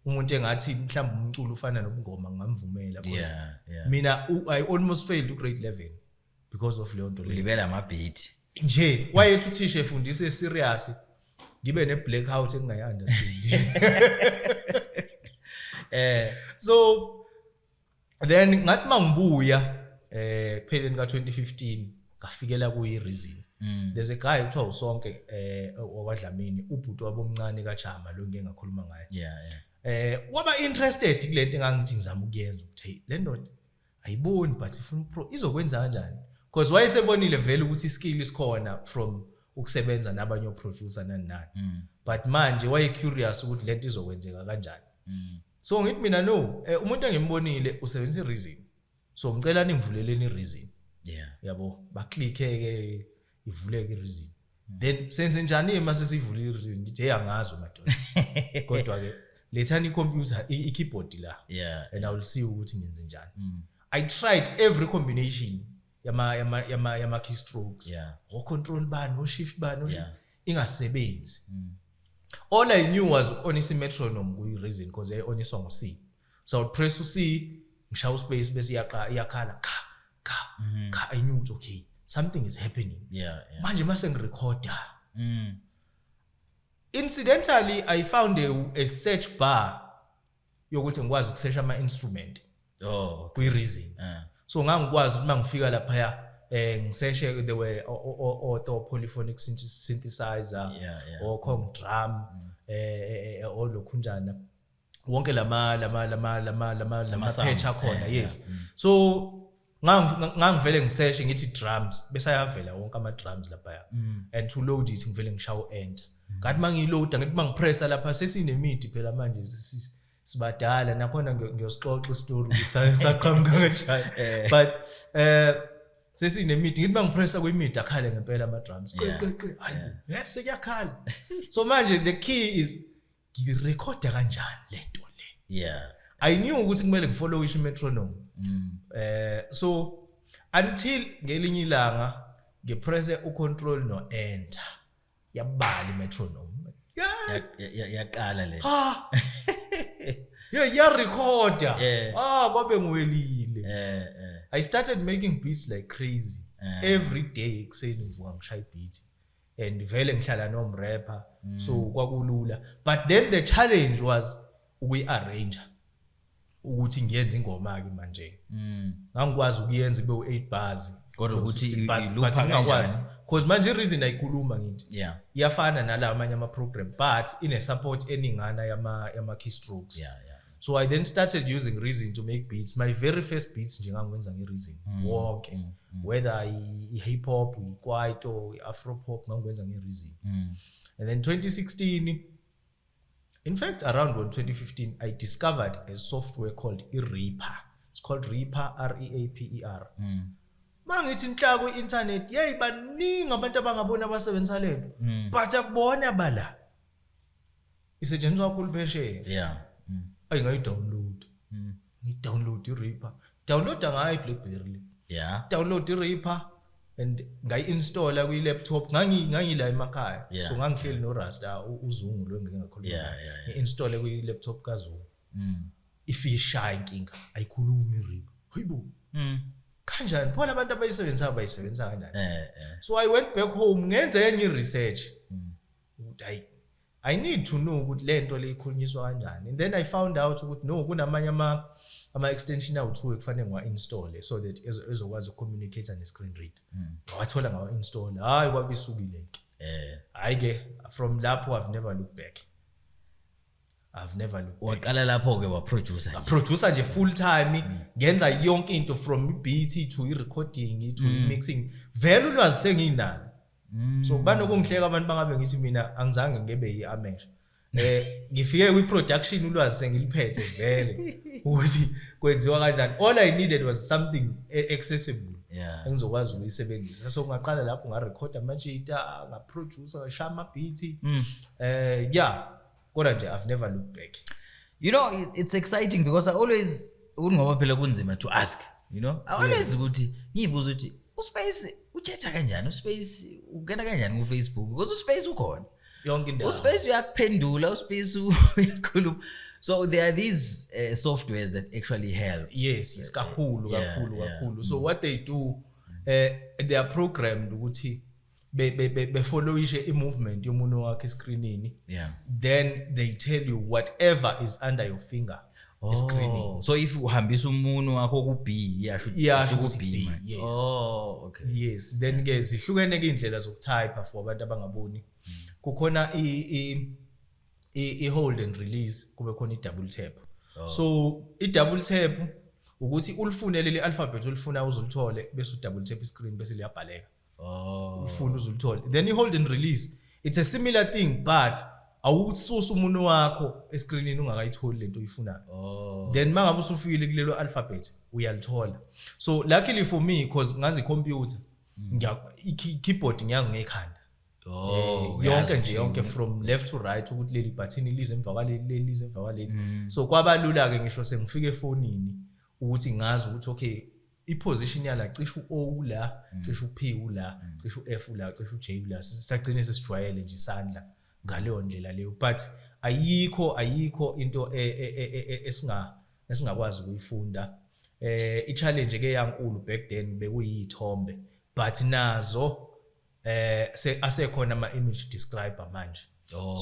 umuntu engathi mhlawumbe umculo ufana nobungoma ngamvumela because mina I almost failed grade 11 because of leyo nto leyo libela ama beat nje wayethi uthisha efundise serious ngibe ne blackout engingayi understand so then ngathi mangibuya kupheleni ka 2015 ngafikela ku iReason there's a guy kuthiwa uSonke wakwaDlamini ubhuti wabomncane kaChama lo ngeke ngakhuluma ngaye waba interested kulento engangithi ngizama ukuyenza ukuthi hey le ndoda ayiboni but ifuna upro izokwenza kanjani because wayesebonile vele ukuthi iskill isikhona from ukusebenza nabanye oproducer nani but manje waye curious ukuthi lento izokwenzeka kanjani so ngithi mina no umuntu engimbonile usebenzisa iReason so ngicela ningivuleleni iReason yabo ba click ke ivuleke iReason then senze njani mase sivule iReason ngithi hey angazi madoda kodwa ke lethani icomputer i-keyboard la and I will see ukuthi ngenze njani I tried every combination yama keystrokes o control button o shift button ingasebenzi all I knew was on metronome ku iReason because I only song C so I would press to C ngishaya space bese iyakhala ka I knew it's okay something is happening manje mase ngirecorda incidentally I found a search bar yokuthi ngikwazi ukusearch ama instrument ku iReason so ngangikwazi ukuthi mangifika lapha ngisearch there were auto polyphonic synthesizer or Kong drum or lokhunjana wonke lama patch akhona yes so ngangivele ngisearch ngithi drums bese ayavela wonke ama drums lapha and to load it ngivele ngishawo enter ngathi mangiloada ngithi mangipressa lapha sesine midi phela manje sibadala nakhona ngiyosixoxa story ukuthi saqhamuka kanjani but sesine meeting ngithi mangipressa kwi-media akhale ngempela ama drums Yeah. hayi sekuyakhala so manje the key is ngirecorda kanjani lento le Yeah. I knew ukuthi kumele ngifollow metronome so until ngelinye ilanga ngipresse ucontrol no enter yabali metronome Yaqala le. ya recorda Yeah. babe ngiwelile I started making beats like crazy every day ekuseni ngivuka ngishaya beat and vele ngihlala nomrapper so kwakulula but then the challenge was ukuyi-arrange ukuthi ngiyenze ingoma ke manje ngangikwazi ukuyenza kube u8 bars Kodwa ukuthi but ngingakwazi because manje ireason ayikhuluma ngithi Yeah. iyafana nala amanye ama program but ine support eningana yama keystrokes Yeah. so I then started using Reason to make beats. My very first beats nje ngangwenza ngeReason wonke whether i-hip hop, i-kwaito, i-afro pop ngangwenza ngeReason. And then 2016 in fact around 2015 I discovered a software called iReaper. It's called Reaper, REAPER. Mangithi inhla ku internet yey baningi abantu abangabona abasebenzisa lento but akubona bala isetshenziswa kakhulu phesheya. Yeah. Ngayi-download ngi-download iReaper downloada ngayo iBlackberry Yeah. download iReaper and ngayi-installa kwi-laptop ngangila emakhaya Yeah. so ngangihleli noRasta uZungu lo engingakhuluma Yeah. ngi-installe kwi-laptop kaZungu ifishaya inkinga ayikhulumi iReaper hayibo kanjani phela abantu bayisebenzisa kanjani so I went back home ngenze enye research ukuthi I need to know ukuthi lento le ikhulunyiswa kanjani and then I found out ukuthi no kunamanye ama extension awu2 ekufanele ngiwa-install so that ezokwazi ukucommunicate ne-screen reader wathola ngawa-install hayi kwabisukile hayi ke from lapho I've never looked back. Waqala lapho ke producer nje full time ngenza yonke into from beat to i-recording to i-mixing vele ulwazi senginalo so banokungihleka abantu bangabe ngithi mina angizange ngebe yi-amateur ngifike kwi-production ulwazi sengiliphethe vele ukuthi kwenziwa kanjani all I needed was something accessible engizokwazi ukuyisebenzisa so ngaqala lapho ngarecorda ama-jita ngaproducer ngashaya ama-beat kodwa nje I've never looked back. You know, it's exciting because I always ngoba phela kunzima to ask, you know. I always ukuthi ngibuza ukuthi uSpace uchetha kanjani, uSpace ungena kanjani ku Facebook because uSpace ukhona. Yonke indawo. uSpace uyakuphendula, uSpace uyakhuluma. So there are these softwares that actually help. Yes, kakhulu. So what they do they are programmed ukuthi be followishe i-movement yomuntu wakhe escreenini then they tell you whatever is under your finger escreenini. So if uhambisa umuntu wakho ku B yasho ku B. Yes. Okay. Yes, then ke zihlukene ke indlela zokutype for abantu abangaboni. Kukhona i hold and release kube khona i-double tap. So i-double tap ukuthi ulifunele le-alphabet ulifuna uzulithole bese u-double tap iscreen bese liyabhaleka. Ufuna uzulithole then i-hold and release it's a similar thing but awususa umuntu wakho escreenini ungakayitholi lento oyifunayo then mangabe usufikile kulelo alphabet uyalithola. So luckily for me because ngazi i-computer i-keyboard ngiyazi ngekhanda yonke from left to right ukuthi leli button lize emva kwaleli lize emva kwaleli so kwabalula ke ngisho sengifike efonini ukuthi ngazi ukuthi okay i-position yala cishe u-O la cishe u-P ula cishe u-F ula cishe u-J ula sisagcine sesijwayele nje isandla ngaleyo ndlela leyo but ayikho into esingakwazi ukuyifunda. I-challenge ke yankulu back then bekuyithombe but nazo asekhona ama-image describer manje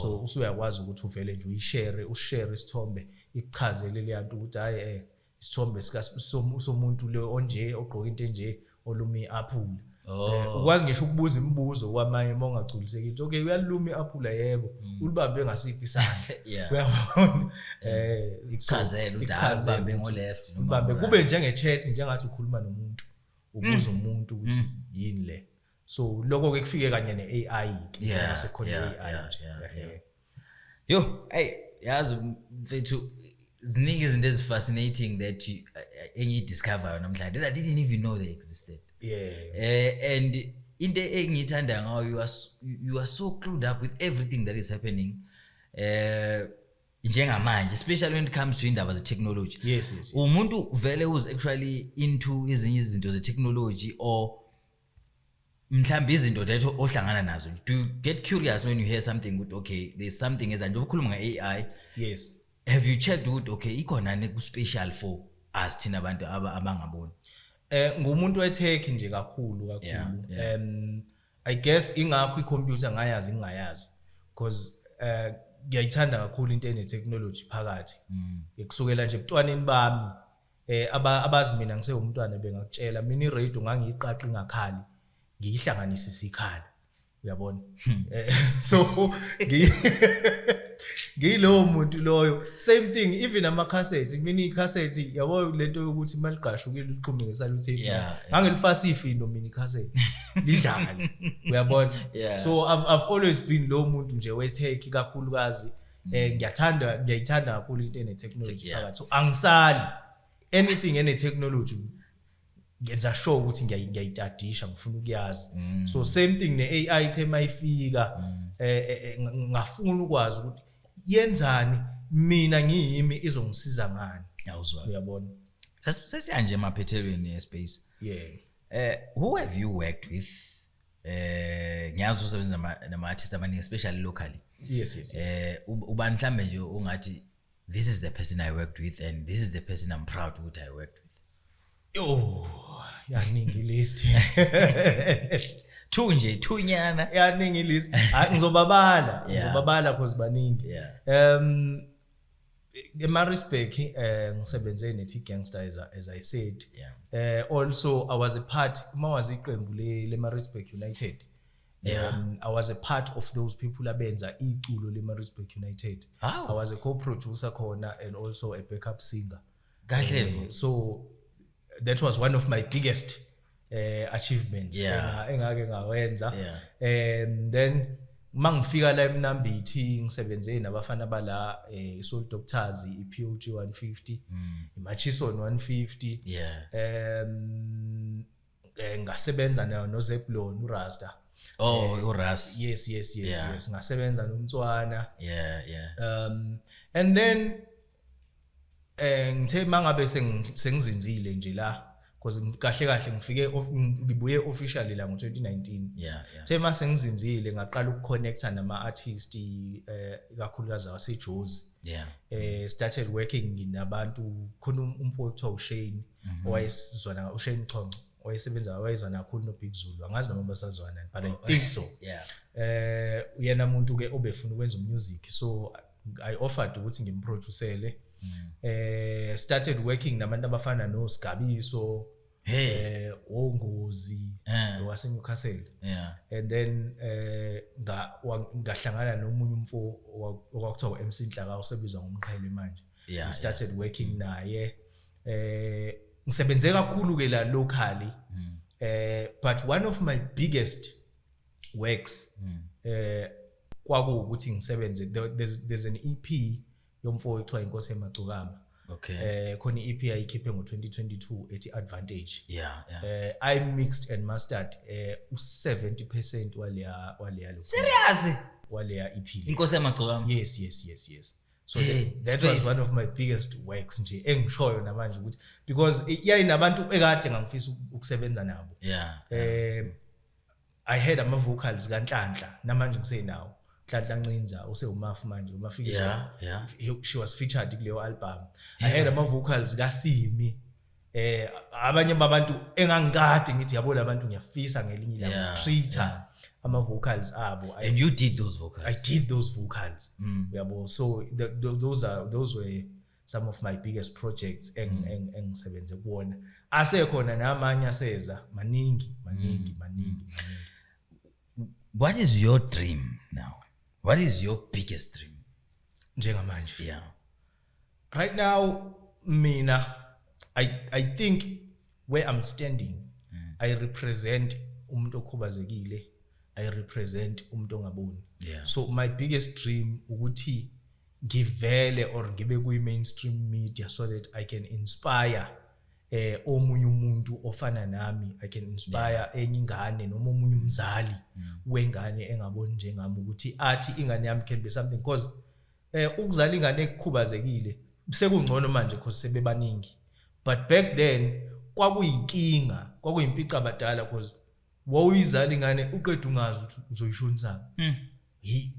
so usuyakwazi ukuthi uvele nje uyishare isithombe ikuchazele le yanto ukuthi hayi isithombe somuntu le onje ogqoka into enje oluma i-apple ukwazi ngisho ukubuza imibuzo kwamanye mongagculisekile okay uyaluma i-apple yebo ulibambe ngasiphi isandla uyabona ichazela ubambe ngo left ubambe kube njenge-chat njengathi ukhuluma nomuntu ubuza umuntu ukuthi yini le so lokho ke kufike kanye ne-AI ke sekhona i-AI nje yo hey yazi mfethu ziningi izinto ezifascinating that engi discover namhlanje that I didn't even know they existed. And into engithanda ngayo, you are so clued up with everything that is happening njengamanje, especially when it comes to indaba ze technology. Yes. Umuntu vele was actually into ezinye izinto ze technology, or mhlambi izinto that ohlangana nazo. Do you get curious when you hear something good? Okay, there's something as nje ukhuluma nge-AI. Yes. Have you checked ukuthi okay ikhona ne ku special for us thina abantu abangaboni? Ngumuntu we-tech nje kakhulu. I guess ingakho i-computer ngayazi ngingayazi because ngiyayithanda kakhulu into ene technology phakathi. Kusukela nje ebuntwaneni bami abazi mina ngisewumntwana bengakutshela mina i-radio ngangiyiqaqa ingakhali ngiyihlanganisisa ikhala, uyabona. So ngilo muntu loyo, same thing even ama cassettes, mina i-cassette yabo lento yokuthi maliqashukile uxhume ngesalutape ngangilifasa ifindo mina i-cassette lidlala, uyabona. So I've always been lo muntu nje we-tech kakhulukazi. Ngiyayithanda kakhulu into ene technology phakathi. So angisali anything ene technology ngenza sure ukuthi ngiyayitadisha, ngifuna ukuyazi. So same thing ne-AI ithe mayifika ngafuna ukwazi ukuthi yenzani, mina ngiyimi izongisiza ngani, uyabona. Sesiyanje emaphethelweni e-space. Who have you worked with? Ngiyazi usebenza nama-artists abaningi especially locally. Yes. Ubani mhlambe nje ungathi this is the person I worked with and this is the person I'm proud ukuthi I worked with? Yaningi list. Thunyana. Yaningi list. Ngizobabala cause baningi. Ema-respect ngisebenze nethi Gangster as I said. Also I was a part, mawazi iqembu le-Respect United. I was a part of those people abenza iculo le-Respect United. I was a co-producer khona and also a backup singer. So that was one of my biggest achievements engake ngawenza. And then mangifika la eMnambithi ngisebenze nabafana bala Soul Doctors, iPOG 150, iMachisoni 150. Ngasebenza noZebulon uRasta. uRas. Yes. Ngasebenza nomntwana. And then ngithe mangabe sengizinzile nje la because kahle ngibuye officially la ngo2019. Thema sengizinzile ngaqala ukuconnecta nama artists kakhulukazi waseJozi. Started working nabantu khona umfowethu uShane owayesizwana uShane Chonco wayezwana kakhulu noBig Zulu, angazi noma basazwana but I think so. Uyena muntu ke obefuna ukwenza music, so I offered ukuthi ngimproducele. Started working nabantu abafana noSgabiso, Ongozi wase Newcastle. And then ngahlangana nomunye umfo okwakuthiwa MC Nhlaka osebizwa ngomqhele manje. We started working naye. Ngisebenze kakhulu ke la locally. But one of my biggest works kwakuwukuthi ngisebenze, there's an EP yomfowethu ekuthiwa Inkosi Emagcokama. Khona i-EP ayikhiphe ngo2022 ethi Advantage. I mixed and mastered 70% waleya Serious? Waleya EP. Inkosi Emagcokama. Yes. So that was one of my biggest works nje engishoyo namanje ukuthi because yayinabantu ekade ngangifisa ukusebenza nabo. I had ama vocals kaNhlanhla namanje ngisenawo. Nhlanhla Ncinza usewumafu manje umafikiswa. She was featured kuleyo album. I had ama vocals kaSimi. Abanye babantu engangikade ngithi yabo labantu ngiyafisa ngelinye la treater ama vocals abo. And you did those vocals? I did those vocals. Yabo, so those were some of my biggest projects engisebenze kuona. Asekhona namanye aseza maningi. What is your dream now? What is your biggest dream? Njengamanje. Right now, mina, I think where I'm standing, I represent umuntu okhubazekile. I represent umuntu ongaboni. So my biggest dream ukuthi ngivele or ngibe kwi mainstream media so that I can inspire omunye umuntu ofana nami I can inspire enye ingane noma omunye umzali wengane engaboni njengami ukuthi athi ingane yami can be something because ukuzala ingane ekukhubazekile sekungcono manje because sebebaningi but back then kwakuyinkinga kwakuyimpica abadala because wawuyizala ingane uqeda ungazi ukuthi uzoyishonisa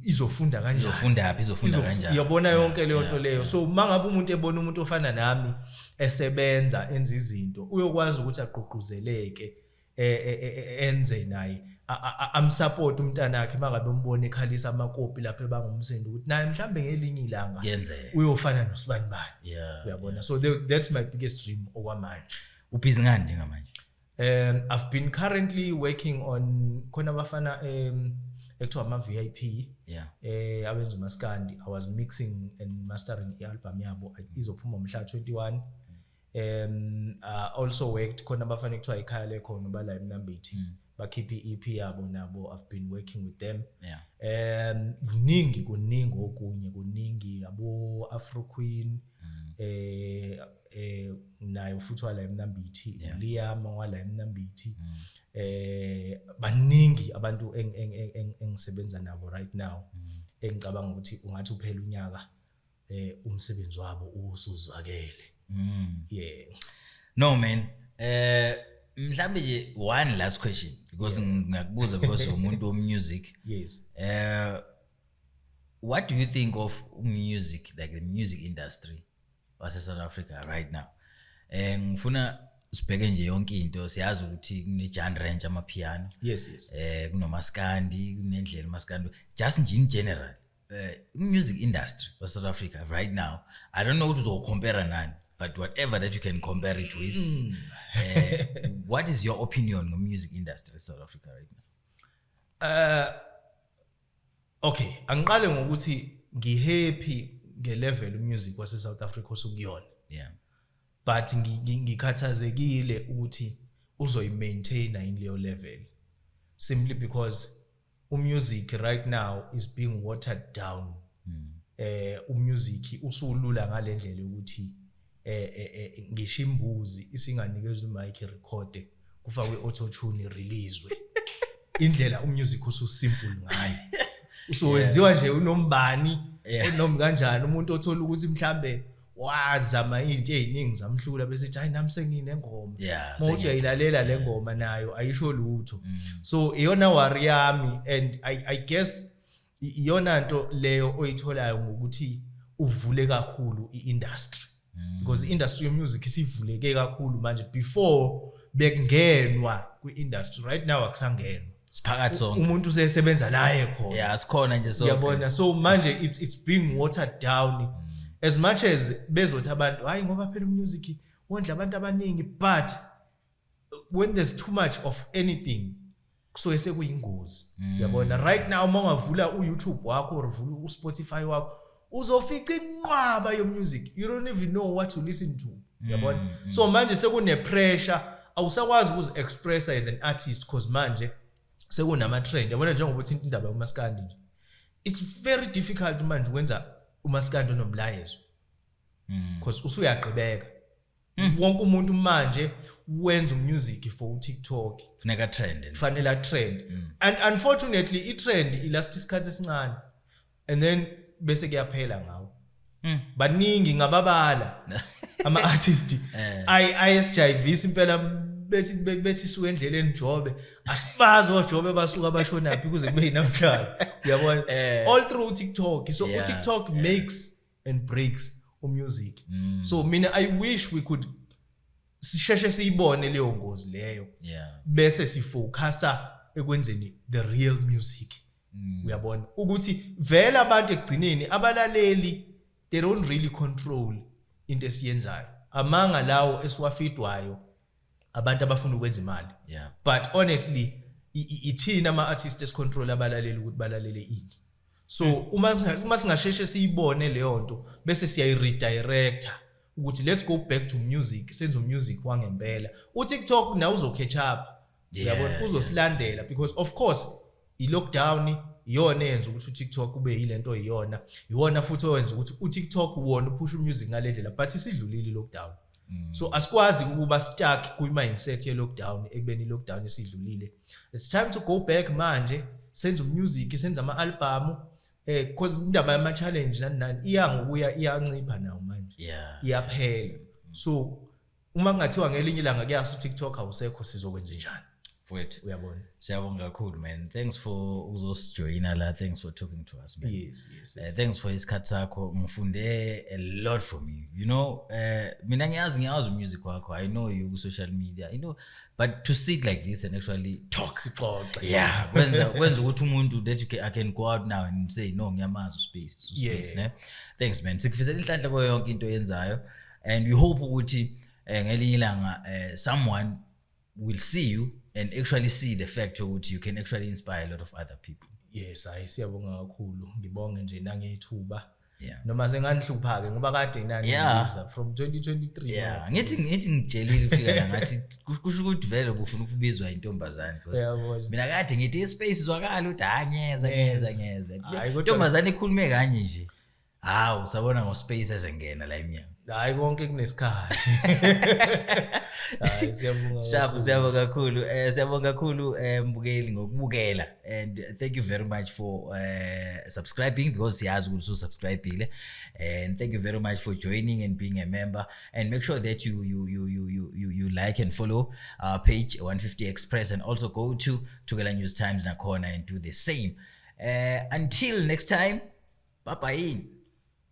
izofunda kanjani izofunda kanjani uyabona yonke leyo nto leyo so mangabe umuntu ebona umuntu ofana nami esebenza enza izinto uyokwazi ukuthi agqugquzeleke enze naye amsupport umntana wakhe mangabe umbone ekhalisa amakopi lapha ebangumsendi ukuthi naye mhlambe ngelinye ilanga uyofana noSibani bani uyabona so that's my biggest dream okwamanje ubhizi ngani njengamanje I've been currently working on khona abafana ekuthiwa ama-VIP abenza umaskandi I was mixing and mastering i-album yabo izophuma mhla 21 also worked khona abafana ekuthiwa ikhaya lekhono bala eMnambithi bakhipha i-EP yabo nabo I've been working with them kuningi abo Afro Queen nayo futhi wala eMnambithi Liam wala eMnambithi baningi abantu engisebenza nabo right now engicabanga ukuthi ungathi uphela unyaka umsebenzi wabo usuzwakele no man mhlambe nje one last question because ngiyakubuza because umuntu wo music yes what do you think of music like the music industry wase South Africa right now ngifuna sibheke nje yonke into siyazi ukuthi kune genre range amapiano yes kunomaskandi kunendlela maskandi just nje in general music industry wase South Africa right now I don't know to compare nani but whatever that you can compare it with what is your opinion on music industry in South Africa right now okay angiqale ngokuthi ngihappy ngelevel music wase South Africa osukuyona but ngikhathazekile ukuthi uzoyimaintain in leyo level simply because music right now is being watered down music usulula ngalendlela ukuthi ngisho imbuzi isinganikezwe mic record kufakwe auto tune releasewe indlela music ususimple ngayo usowenziwa nje unombani noma kanjani umuntu othola ukuthi mhlambe wazama izinto eziningi zamhlula bese ethi hayi nami senginengoma manje uyayilalela le ngoma nayo ayisho lutho so iyona worry yami and I guess iyona nto leyo oyitholayo ngokuthi uvule kakhulu iindustry because the industry of music isivuleke kakhulu manje before bekungenwa kwiindustry right now akusangenwa siphakathi sonke umuntu usesebenza la khona sikhona nje so uyabona so manje it's being watered down as much as bezothi abantu hayi ngoba phela music wondla abantu abaningi but when there's too much of anything kusuke sekuyingozi uyabona right now mawungavula uYouTube wakho or uvula uSpotify wakho uzofica inqwaba yo music you don't even know what to listen to uyabona so manje sekune pressure awusakwazi ukuzi express as an artist because manje sekunama trend yabona njengokuthi indaba yomaskandi nje it's very difficult manje ukwenza umaskandi onomlayezo because usuyaqhubeka wonke umuntu manje wenza music for TikTok funeka trend fanele trend and unfortunately i trend ilast isikhathi esincane and then bese kuyaphela ngawo baningi ngababala ama artists ISJV impela bethi suka endleleni Jobe asibazi oJobe basuka bashonaphi kuze kube yinamhlanje uyabona all through TikTok so TikTok makes and breaks music so mina I wish we could sisheshe siyibone leyo ngozi leyo bese sifocusa ekwenzeni the real music uyabona ukuthi vela abantu egcineni abalaleli they don't really control into esiyenzayo amanga lawo esiwafidwayo abantu abafuna ukwenza imali but honestly ithina ama artists esicontrol abalaleli ukuthi balalele ini so uma singasheshe siyibone leyo nto bese siyayiredirect ukuthi let's go back to music senze music wangempela uTikTok nawo uzocatch up uyabona uzosilandela because of course i-lockdown iyona yenza ukuthi uTikTok kube yilento iyona futhi owenza ukuthi uTikTok wona uphusha music ngalendlela but isidlulile i-lockdown So asikwazi ukuba stuck kwi-mindset ye-lockdown ekubeni i-lockdown esidlulile. It's time to go back manje, senze music, senze ama-album, because indaba yama-challenge nani iyangokuya iyancipha nawo manje. Iyaphela. So uma kungathiwa ngelinye ilanga kuyasa uTikTok awusekho sizokwenza njani? Mfowethu uyabona. Siyabonga kakhulu man. Thanks for uzosijoyina la. Thanks for talking to us man. Yes. Thanks for isikhathi sakho. Ngifunde a lot from you. You know, mina ngiyazi music wakho. I know you social media. You know, but to sit like this and actually talk. Yeah, kwenza ukuthi umuntu that I can go out now and say no ngiyamazi space ne. Thanks man. Sikufisela inhlanhla kwa yonke into oyenzayo and we hope ukuthi ngelinye ilanga someone will see you and actually see the fact that you can actually inspire a lot of other people. Yes, siyabonga kakhulu. Ngibonge nje nangethuba. Yeah. Noma senganihluphake ngoba kade nanibiza from 2023. Yeah, ngithi ngijelile ufika la ngathi kusho ukuthi vele ubufuna ukubizwa intombazane because mina kade ngithi space izwakala uthi ngeza. Intombazane ikhulume kanye nje. Hawu sabona ngo space ezengena la iminyaka. Hayi konke kunesikhathi. Siyabonga kakhulu mbukeli ngokubukela and thank you very much for subscribing because siyazi ukuthi usubscribeile and thank you very much for joining and being a member and make sure that you like and follow our page 150 Express and also go to Tugela News Times nakhona and do the same. Until next time, bye bye.